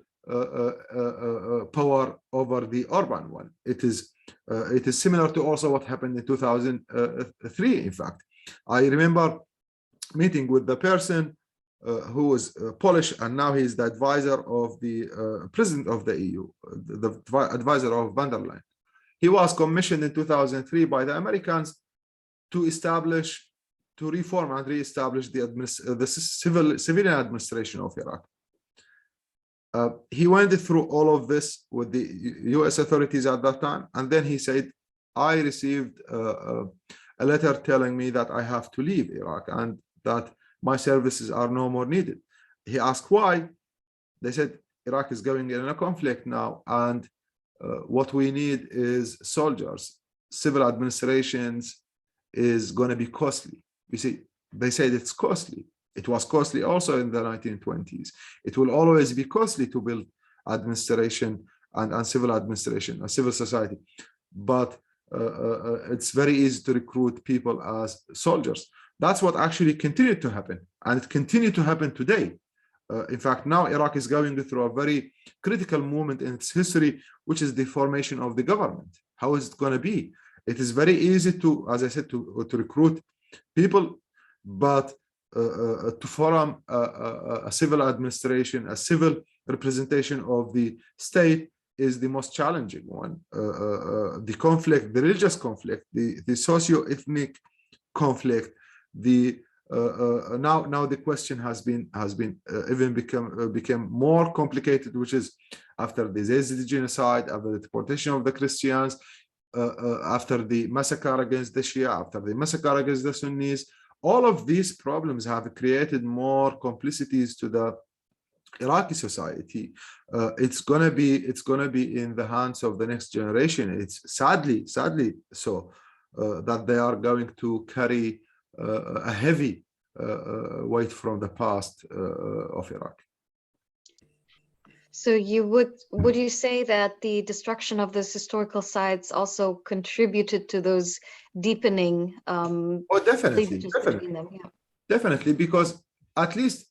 power over the urban one. It is similar to also what happened in 2003. In fact, I remember meeting with the person who was Polish, and now he's the advisor of the president of the EU, the advisor of van der Leyen. He was commissioned in 2003 by the Americans to reform and re-establish the civilian administration of Iraq. He went through all of this with the US authorities at that time, and then he said, I received a letter telling me that I have to leave Iraq and that my services are no more needed. He asked why. They said, Iraq is going in a conflict now, and what we need is soldiers. Civil administrations is going to be costly. You see, they said it's costly. It was costly also in the 1920s. It will always be costly to build administration and civil administration, a civil society. But it's very easy to recruit people as soldiers. That's what actually continued to happen. And it continued to happen today. In fact, now Iraq is going through a very critical moment in its history, which is the formation of the government. How is it going to be? It is very easy to, as I said, to recruit people, but to form a civil administration, a civil representation of the state is the most challenging one. The conflict, the religious conflict, the socio-ethnic conflict, the now the question has been even become more complicated, which is after the Yazidi genocide, after the deportation of the Christians, after the massacre against the Shia, after the massacre against the Sunnis. All of these problems have created more complicities to the Iraqi society. It's gonna be in the hands of the next generation. It's sadly so that they are going to carry a heavy weight from the past of Iraq. So would you say that the destruction of those historical sites also contributed to those deepening Oh, definitely. Yeah. Definitely, because at least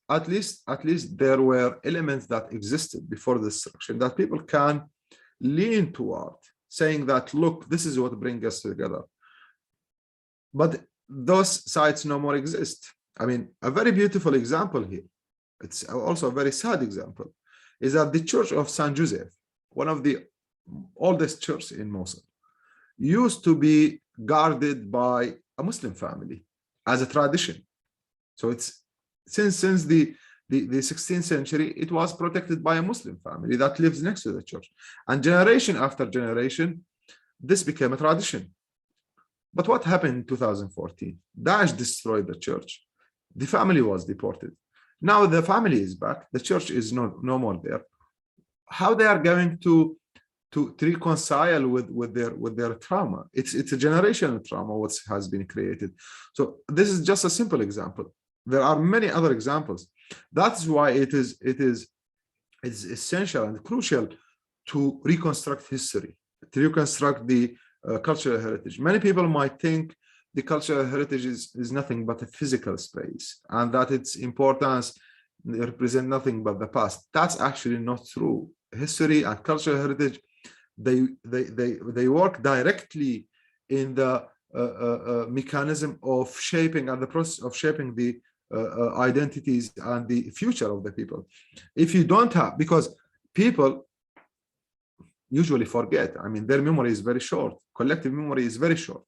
there were elements that existed before the destruction that people can lean toward, saying that, look, this is what brings us together. But those sites no more exist. I mean, a very beautiful example here, it's also a very sad example, is that the Church of St. Joseph, one of the oldest churches in Mosul, used to be guarded by a Muslim family as a tradition. So it's since the 16th century, it was protected by a Muslim family that lives next to the church. And generation after generation, this became a tradition. But what happened in 2014? Daesh destroyed the church. The family was deported. Now the family is back. The church is no more there. How they are going to reconcile with their trauma? It's a generational trauma what has been created. So this is just a simple example. There are many other examples. That's why it's essential and crucial to reconstruct history, to reconstruct the cultural heritage. Many people might think the cultural heritage is nothing but a physical space, and that its importance represent nothing but the past. That's actually not true. History and cultural heritage, they work directly in the mechanism of shaping and the process of shaping the identities and the future of the people. If you don't have, because people usually forget, I mean, their memory is very short, collective memory is very short.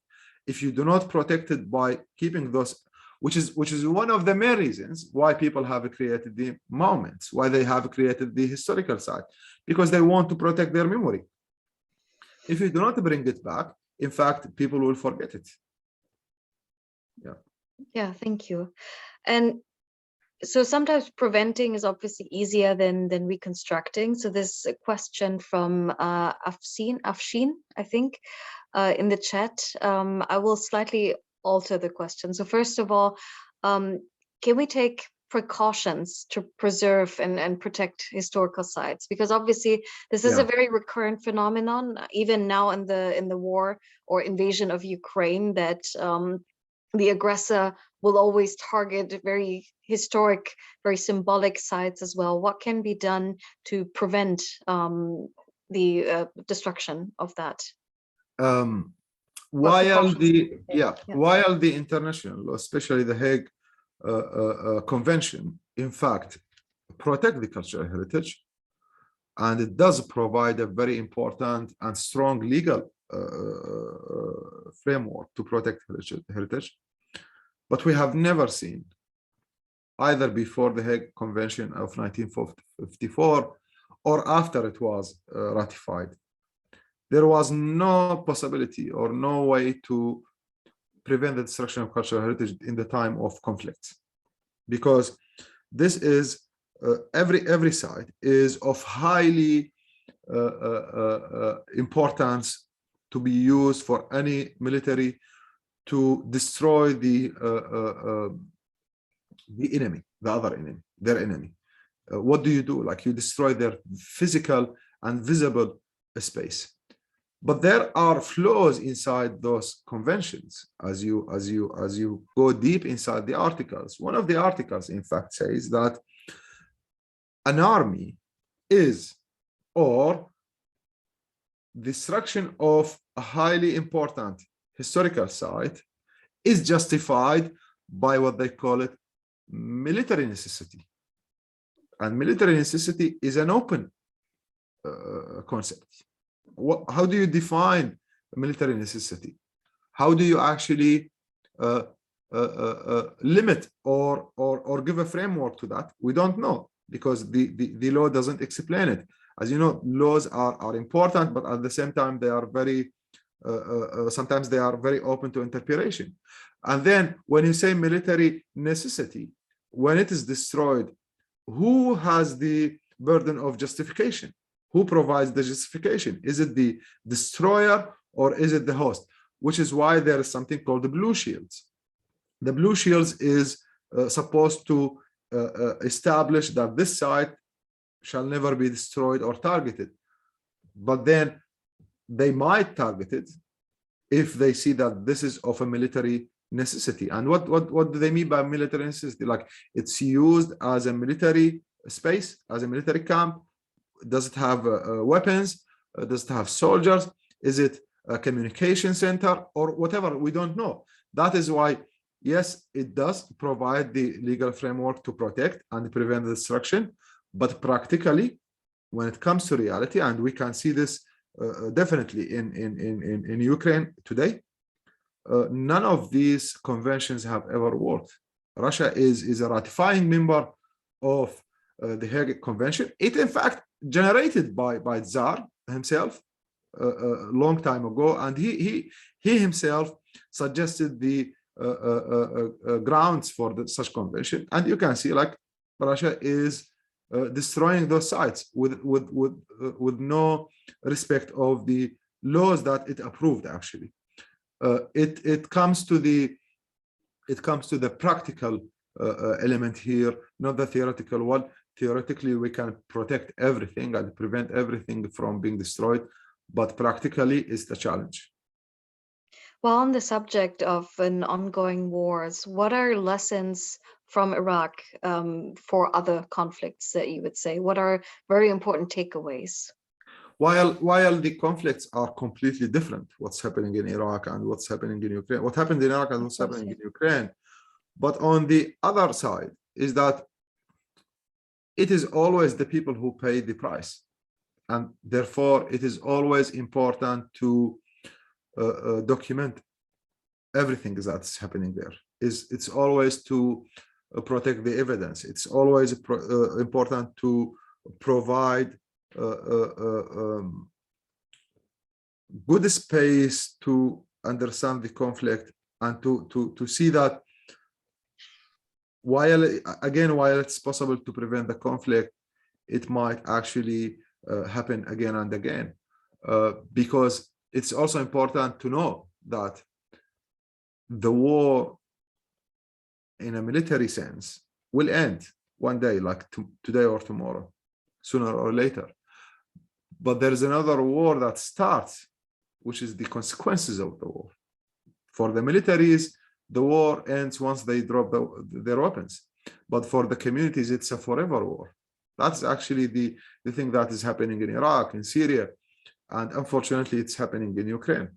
If you do not protect it by keeping those, which is one of the main reasons why people have created the monuments, why they have created the historical site, because they want to protect their memory. If you do not bring it back, in fact, people will forget it. Yeah, thank you. And so sometimes preventing is obviously easier than reconstructing. So there's a question from Afshin, I think, in the chat. I will slightly alter the question. So first of all, can we take precautions to preserve and protect historical sites? Because obviously this is a very recurrent phenomenon, even now in the war or invasion of Ukraine, that the aggressor will always target very historic, very symbolic sites as well. What can be done to prevent the destruction of that? While the international, especially the Hague Convention, in fact, protect the cultural heritage, and it does provide a very important and strong legal framework to protect heritage. But we have never seen, either before the Hague Convention of 1954 or after it was ratified. There was no possibility or no way to prevent the destruction of cultural heritage in the time of conflicts, because this is every site is of highly importance to be used for any military to destroy the enemy, the other enemy, their enemy. What do? Like, you destroy their physical and visible space. But there are flaws inside those conventions as you go deep inside the articles. One of the articles, in fact, says that an army is, or destruction of a highly important historical site is justified by what they call it military necessity. And military necessity is an open concept. How do you define military necessity? How do you actually limit or give a framework to that? We don't know, because the law doesn't explain it. As you know, laws are important, but at the same time they are very sometimes they are very open to interpretation. And then when you say military necessity, when it is destroyed, who has the burden of justification? Who provides the justification? Is it the destroyer or is it the host? Which is why there is something called the blue shields. The blue shields is supposed to establish that this site shall never be destroyed or targeted. But then they might target it if they see that this is of a military necessity. And what do they mean by military necessity? Like, it's used as a military space, as a military camp. Does it have weapons? Does it have soldiers? Is it a communication center or whatever? We don't know. That is why, yes, it does provide the legal framework to protect and prevent the destruction. But practically, when it comes to reality, and we can see this definitely in Ukraine today, none of these conventions have ever worked. Russia is a ratifying member of the Hague Convention. It, in fact, generated by Tsar himself a long time ago, and he himself suggested the grounds for such convention. And you can see, like, Russia is destroying those sites with no respect of the laws that it approved. Actually, it comes to the practical element here, not the theoretical one. Theoretically, we can protect everything and prevent everything from being destroyed, but practically it's the challenge. Well, on the subject of an ongoing wars, what are lessons from Iraq for other conflicts that you would say? What are very important takeaways? While the conflicts are completely different, what's happening in Iraq and what's happening in Ukraine, what happened in Iraq and what's happening in Ukraine, but on the other side is that it is always the people who pay the price, and therefore it is always important to document everything that's happening there. It's always to protect the evidence. It's always important to provide good space to understand the conflict and to see that while it's possible to prevent the conflict, it might actually happen again and again, because it's also important to know that the war in a military sense will end one day, like today or tomorrow, sooner or later. But there is another war that starts, which is the consequences of the war. For the militaries, the war ends once they drop their weapons. But for the communities, it's a forever war. That's actually the thing that is happening in Iraq, in Syria, and unfortunately, it's happening in Ukraine.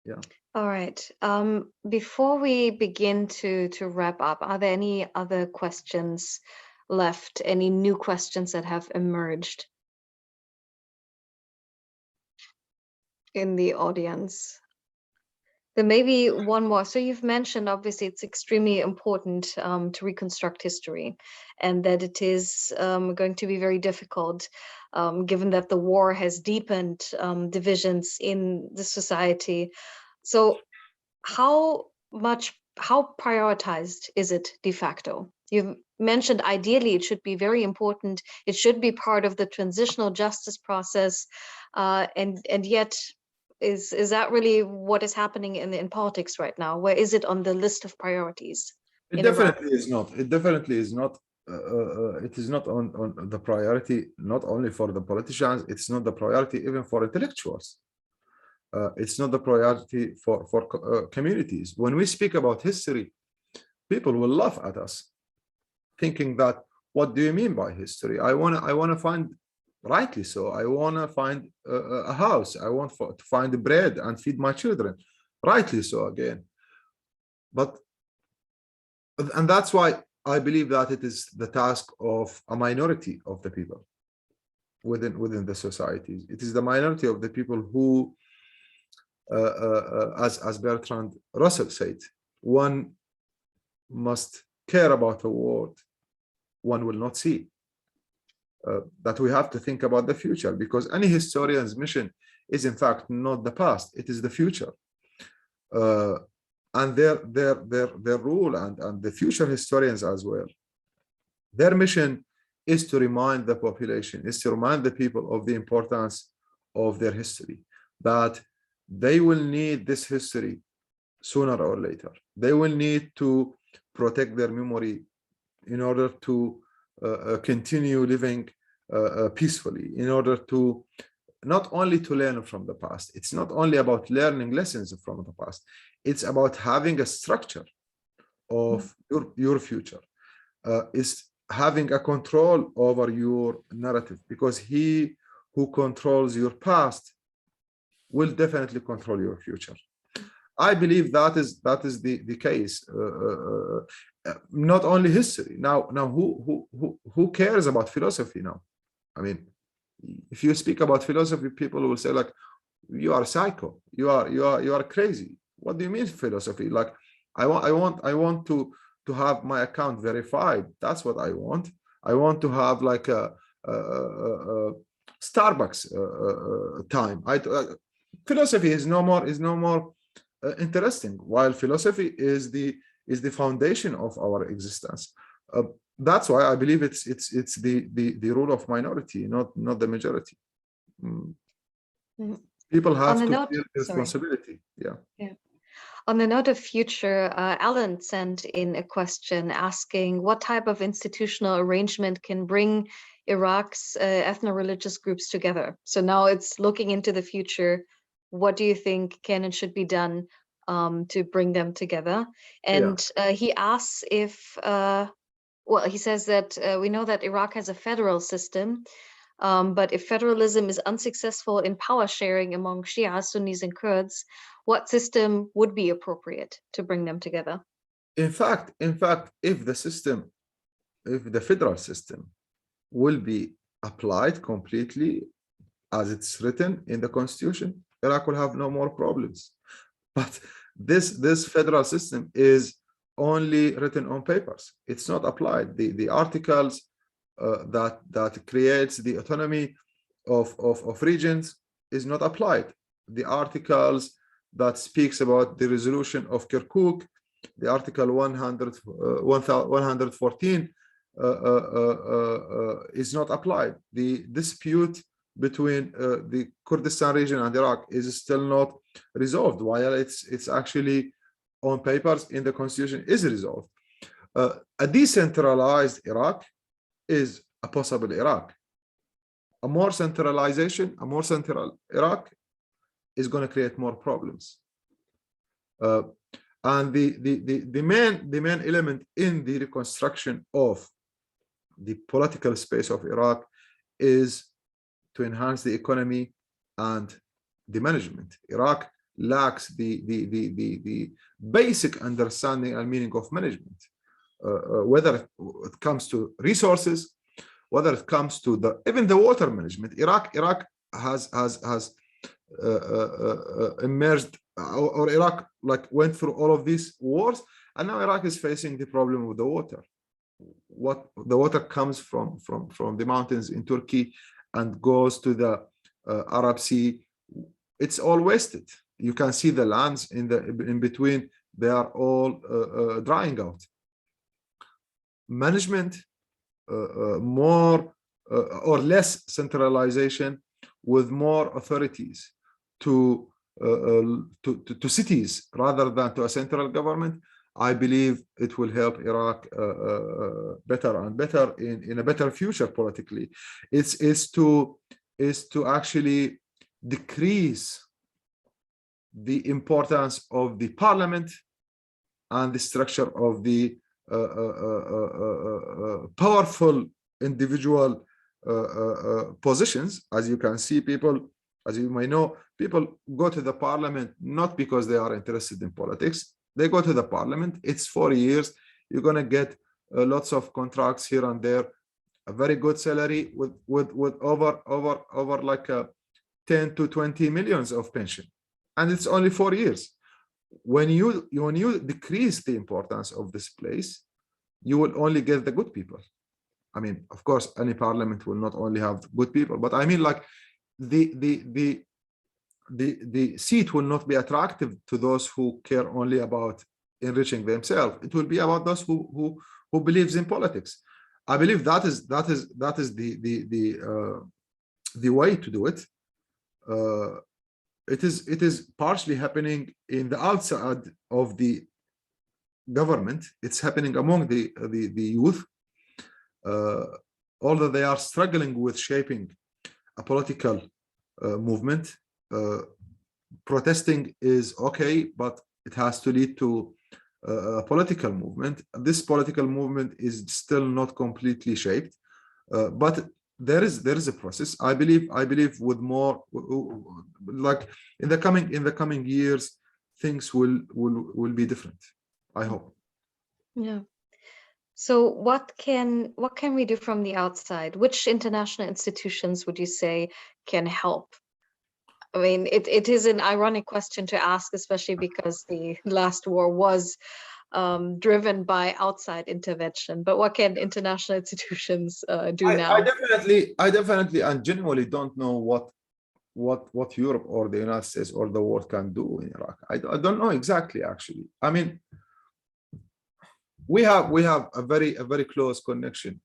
Yeah. All right. Before we begin to wrap up, are there any other questions left? Any new questions that have emerged in the audience Then maybe one more. So you've mentioned, obviously, it's extremely important to reconstruct history, and that it is going to be very difficult, given that the war has deepened divisions in the society. So how prioritized is it de facto? You've mentioned ideally it should be very important. It should be part of the transitional justice process, and yet, is that really what is happening in politics right now? Where is it on the list of priorities? It definitely is not. It definitely is not. It is not on the priority, not only for the politicians. It's not the priority even for intellectuals. It's not the priority for communities. When we speak about history, people will laugh at us, thinking that, what do you mean by history? I want to find, rightly so, I want to find a house. I want to find bread and feed my children, rightly so again. And that's why I believe that it is the task of a minority of the people within the societies. It is the minority of the people who, as Bertrand Russell said, one must care about a world one will not see. That we have to think about the future, because any historian's mission is in fact not the past, it is the future. And their role, and the future historians as well, their mission is to remind the population, is to remind the people of the importance of their history, that they will need this history sooner or later. They will need to protect their memory in order to continue living peacefully, in order to not only to learn from the past. It's not only about learning lessons from the past. It's about having a structure of your future. Is having a control over your narrative, because he who controls your past will definitely control your future. I believe that is the case. Not only history. Now who cares about philosophy now? I mean, if you speak about philosophy, people will say, like, you are psycho, you are crazy. What do you mean philosophy? Like, I want to have my account verified. That's what I want. I want to have like a Starbucks time. Philosophy is no more interesting, while philosophy is the foundation of our existence. That's why I believe it's the role of minority, not the majority. People have to feel responsibility. Yeah. On the note of future, Alan sent in a question asking what type of institutional arrangement can bring Iraq's ethno-religious groups together. So now it's looking into the future. What do you think can and should be done to bring them together? And he asks if, well, he says that we know that Iraq has a federal system, but if federalism is unsuccessful in power sharing among Shia, Sunnis, and Kurds, what system would be appropriate to bring them together? In fact, if the federal system will be applied completely as it's written in the constitution, Iraq will have no more problems. But this federal system is only written on papers. It's not applied. The articles that creates the autonomy of regions is not applied. The articles that speaks about the resolution of Kirkuk, the article 114 is not applied. The dispute between the Kurdistan region and Iraq is still not resolved, while it's actually on papers in the constitution is resolved. A decentralized Iraq is a possible Iraq. A more central Iraq is going to create more problems. And the main element in the reconstruction of the political space of Iraq is to enhance the economy and the management. Iraq lacks the basic understanding and meaning of management, whether it comes to resources, whether it comes to even the water management. Iraq has emerged, or Iraq like went through all of these wars, and now Iraq is facing the problem with the water. The water comes from the mountains in Turkey and goes to the Arab Sea. It's all wasted. You can see the lands in between, they are all drying out. Management, more or less centralization with more authorities to cities rather than to a central government, I believe it will help Iraq better and better in a better future politically. Is to actually decrease the importance of the parliament and the structure of the powerful individual positions. As you can see, people, as you may know, people go to the parliament not because they are interested in politics. They go to the parliament, it's 4 years, you're going to get lots of contracts here and there, a very good salary with over like 10 to 20 millions of pension, and it's only 4 years. When you decrease the importance of this place, you will only get the good people. I mean, of course, any parliament will not only have good people, but I mean, like the seat will not be attractive to those who care only about enriching themselves. It will be about those who believes in politics. I believe that is the way to do it. It is partially happening in the outside of the government. It's happening among the youth, although they are struggling with shaping a political movement. Protesting is okay, but it has to lead to a political movement. This political movement is still not completely shaped, but there is a process. I believe with more, like in the coming years, things will be different, I hope. Yeah. So what can we do from the outside? Which international institutions would you say can help? I mean, it is an ironic question to ask, especially because the last war was driven by outside intervention. But what can international institutions do now? I definitely and genuinely don't know what Europe or the United States or the world can do in Iraq. I don't know exactly, actually. I mean, we have a very close connection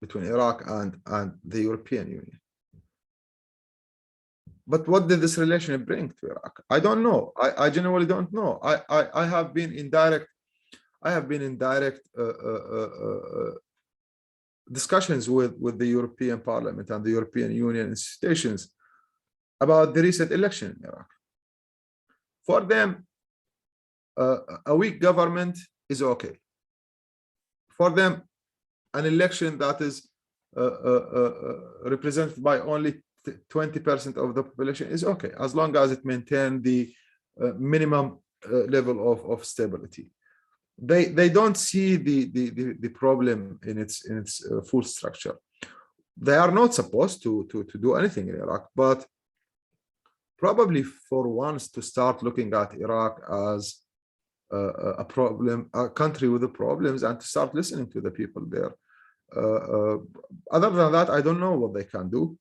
between Iraq and the European Union. But what did this relationship bring to Iraq? I don't know. I genuinely don't know. I have been in direct discussions with the European Parliament and the European Union institutions about the recent election in Iraq. For them, a weak government is okay. For them, an election that is represented by only 20% of the population is okay, as long as it maintains the minimum level of stability. They don't see the problem in its full structure. They are not supposed to do anything in Iraq, but probably for once to start looking at Iraq as a country with the problems, and to start listening to the people there. Other than that, I don't know what they can do,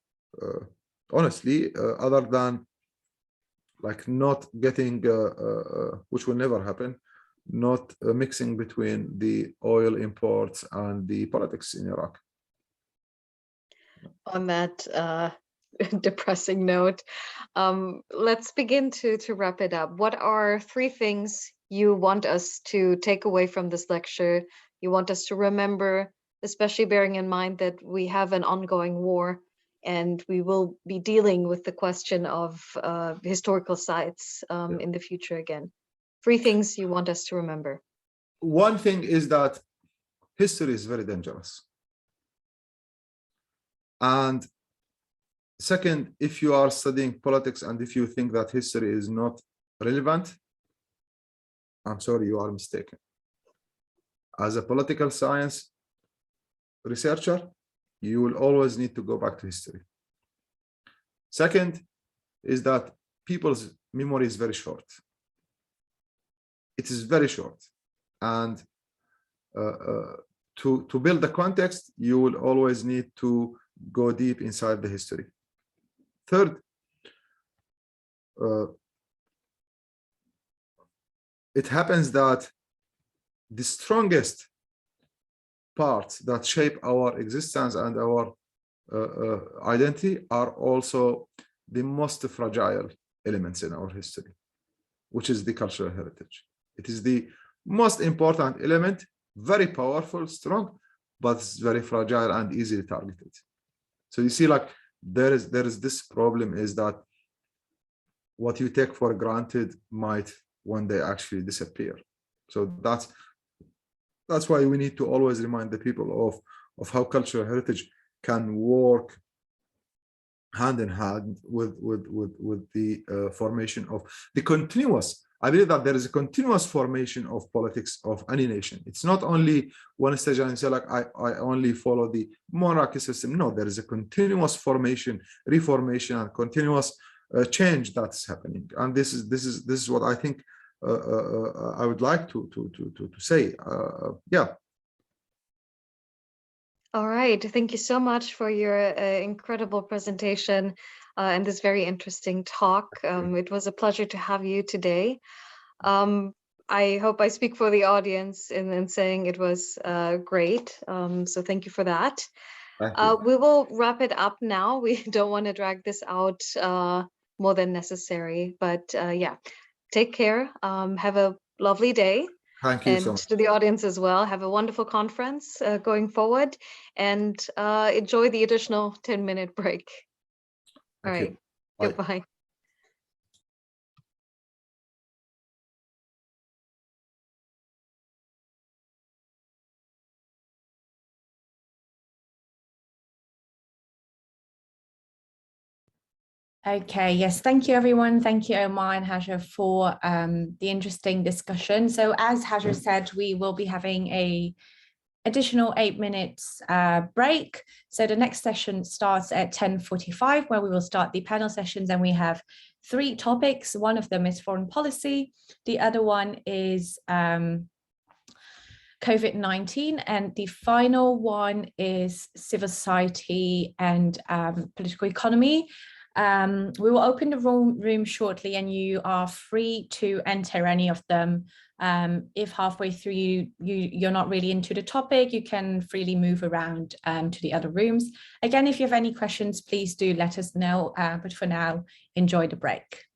honestly, other than like not getting, which will never happen, not mixing between the oil imports and the politics in Iraq. On that depressing note, let's begin to wrap it up. What are 3 things you want us to take away from this lecture, you want us to remember, especially bearing in mind that we have an ongoing war and we will be dealing with the question of historical sites in the future again? 3 things you want us to remember. One thing is that history is very dangerous. And second, if you are studying politics and if you think that history is not relevant, I'm sorry, you are mistaken. As a political science researcher, you will always need to go back to history. Second is that people's memory is very short. It is very short. And to build the context, you will always need to go deep inside the history. Third, it happens that the strongest parts that shape our existence and our identity are also the most fragile elements in our history, which is the cultural heritage. It is the most important element, very powerful, strong, but it's very fragile and easily targeted. So you see, like there is this problem, is that what you take for granted might one day actually disappear. So that's why we need to always remind the people of how cultural heritage can work hand in hand with the formation of the continuous. I believe that there is a continuous formation of politics of any nation. It's not only one stage and say like I only follow the monarchy system. No, there is a continuous formation, reformation, and continuous change that's happening. And this is what I think I would like to say. Yeah. All right. Thank you so much for your incredible presentation and this very interesting talk. It was a pleasure to have you today. I hope I speak for the audience in saying it was great. So thank you for that. We will wrap it up now. We don't want to drag this out more than necessary, but yeah, take care. Have a lovely day. Thank you and so much. to the audience as well. Have a wonderful conference going forward, and enjoy the additional 10-minute break. All right. Goodbye. Okay, yes, thank you everyone. Thank you Omar and Hajar for the interesting discussion. So as Hajar said, we will be having a additional 8 minutes break. So the next session starts at 10:45, where we will start the panel sessions, and we have 3 topics. One of them is foreign policy, the other one is COVID-19, and the final one is civil society and political economy. We will open the room shortly, and you are free to enter any of them. If halfway through you're not really into the topic, you can freely move around to the other rooms. Again, if you have any questions, please do let us know. But for now, enjoy the break.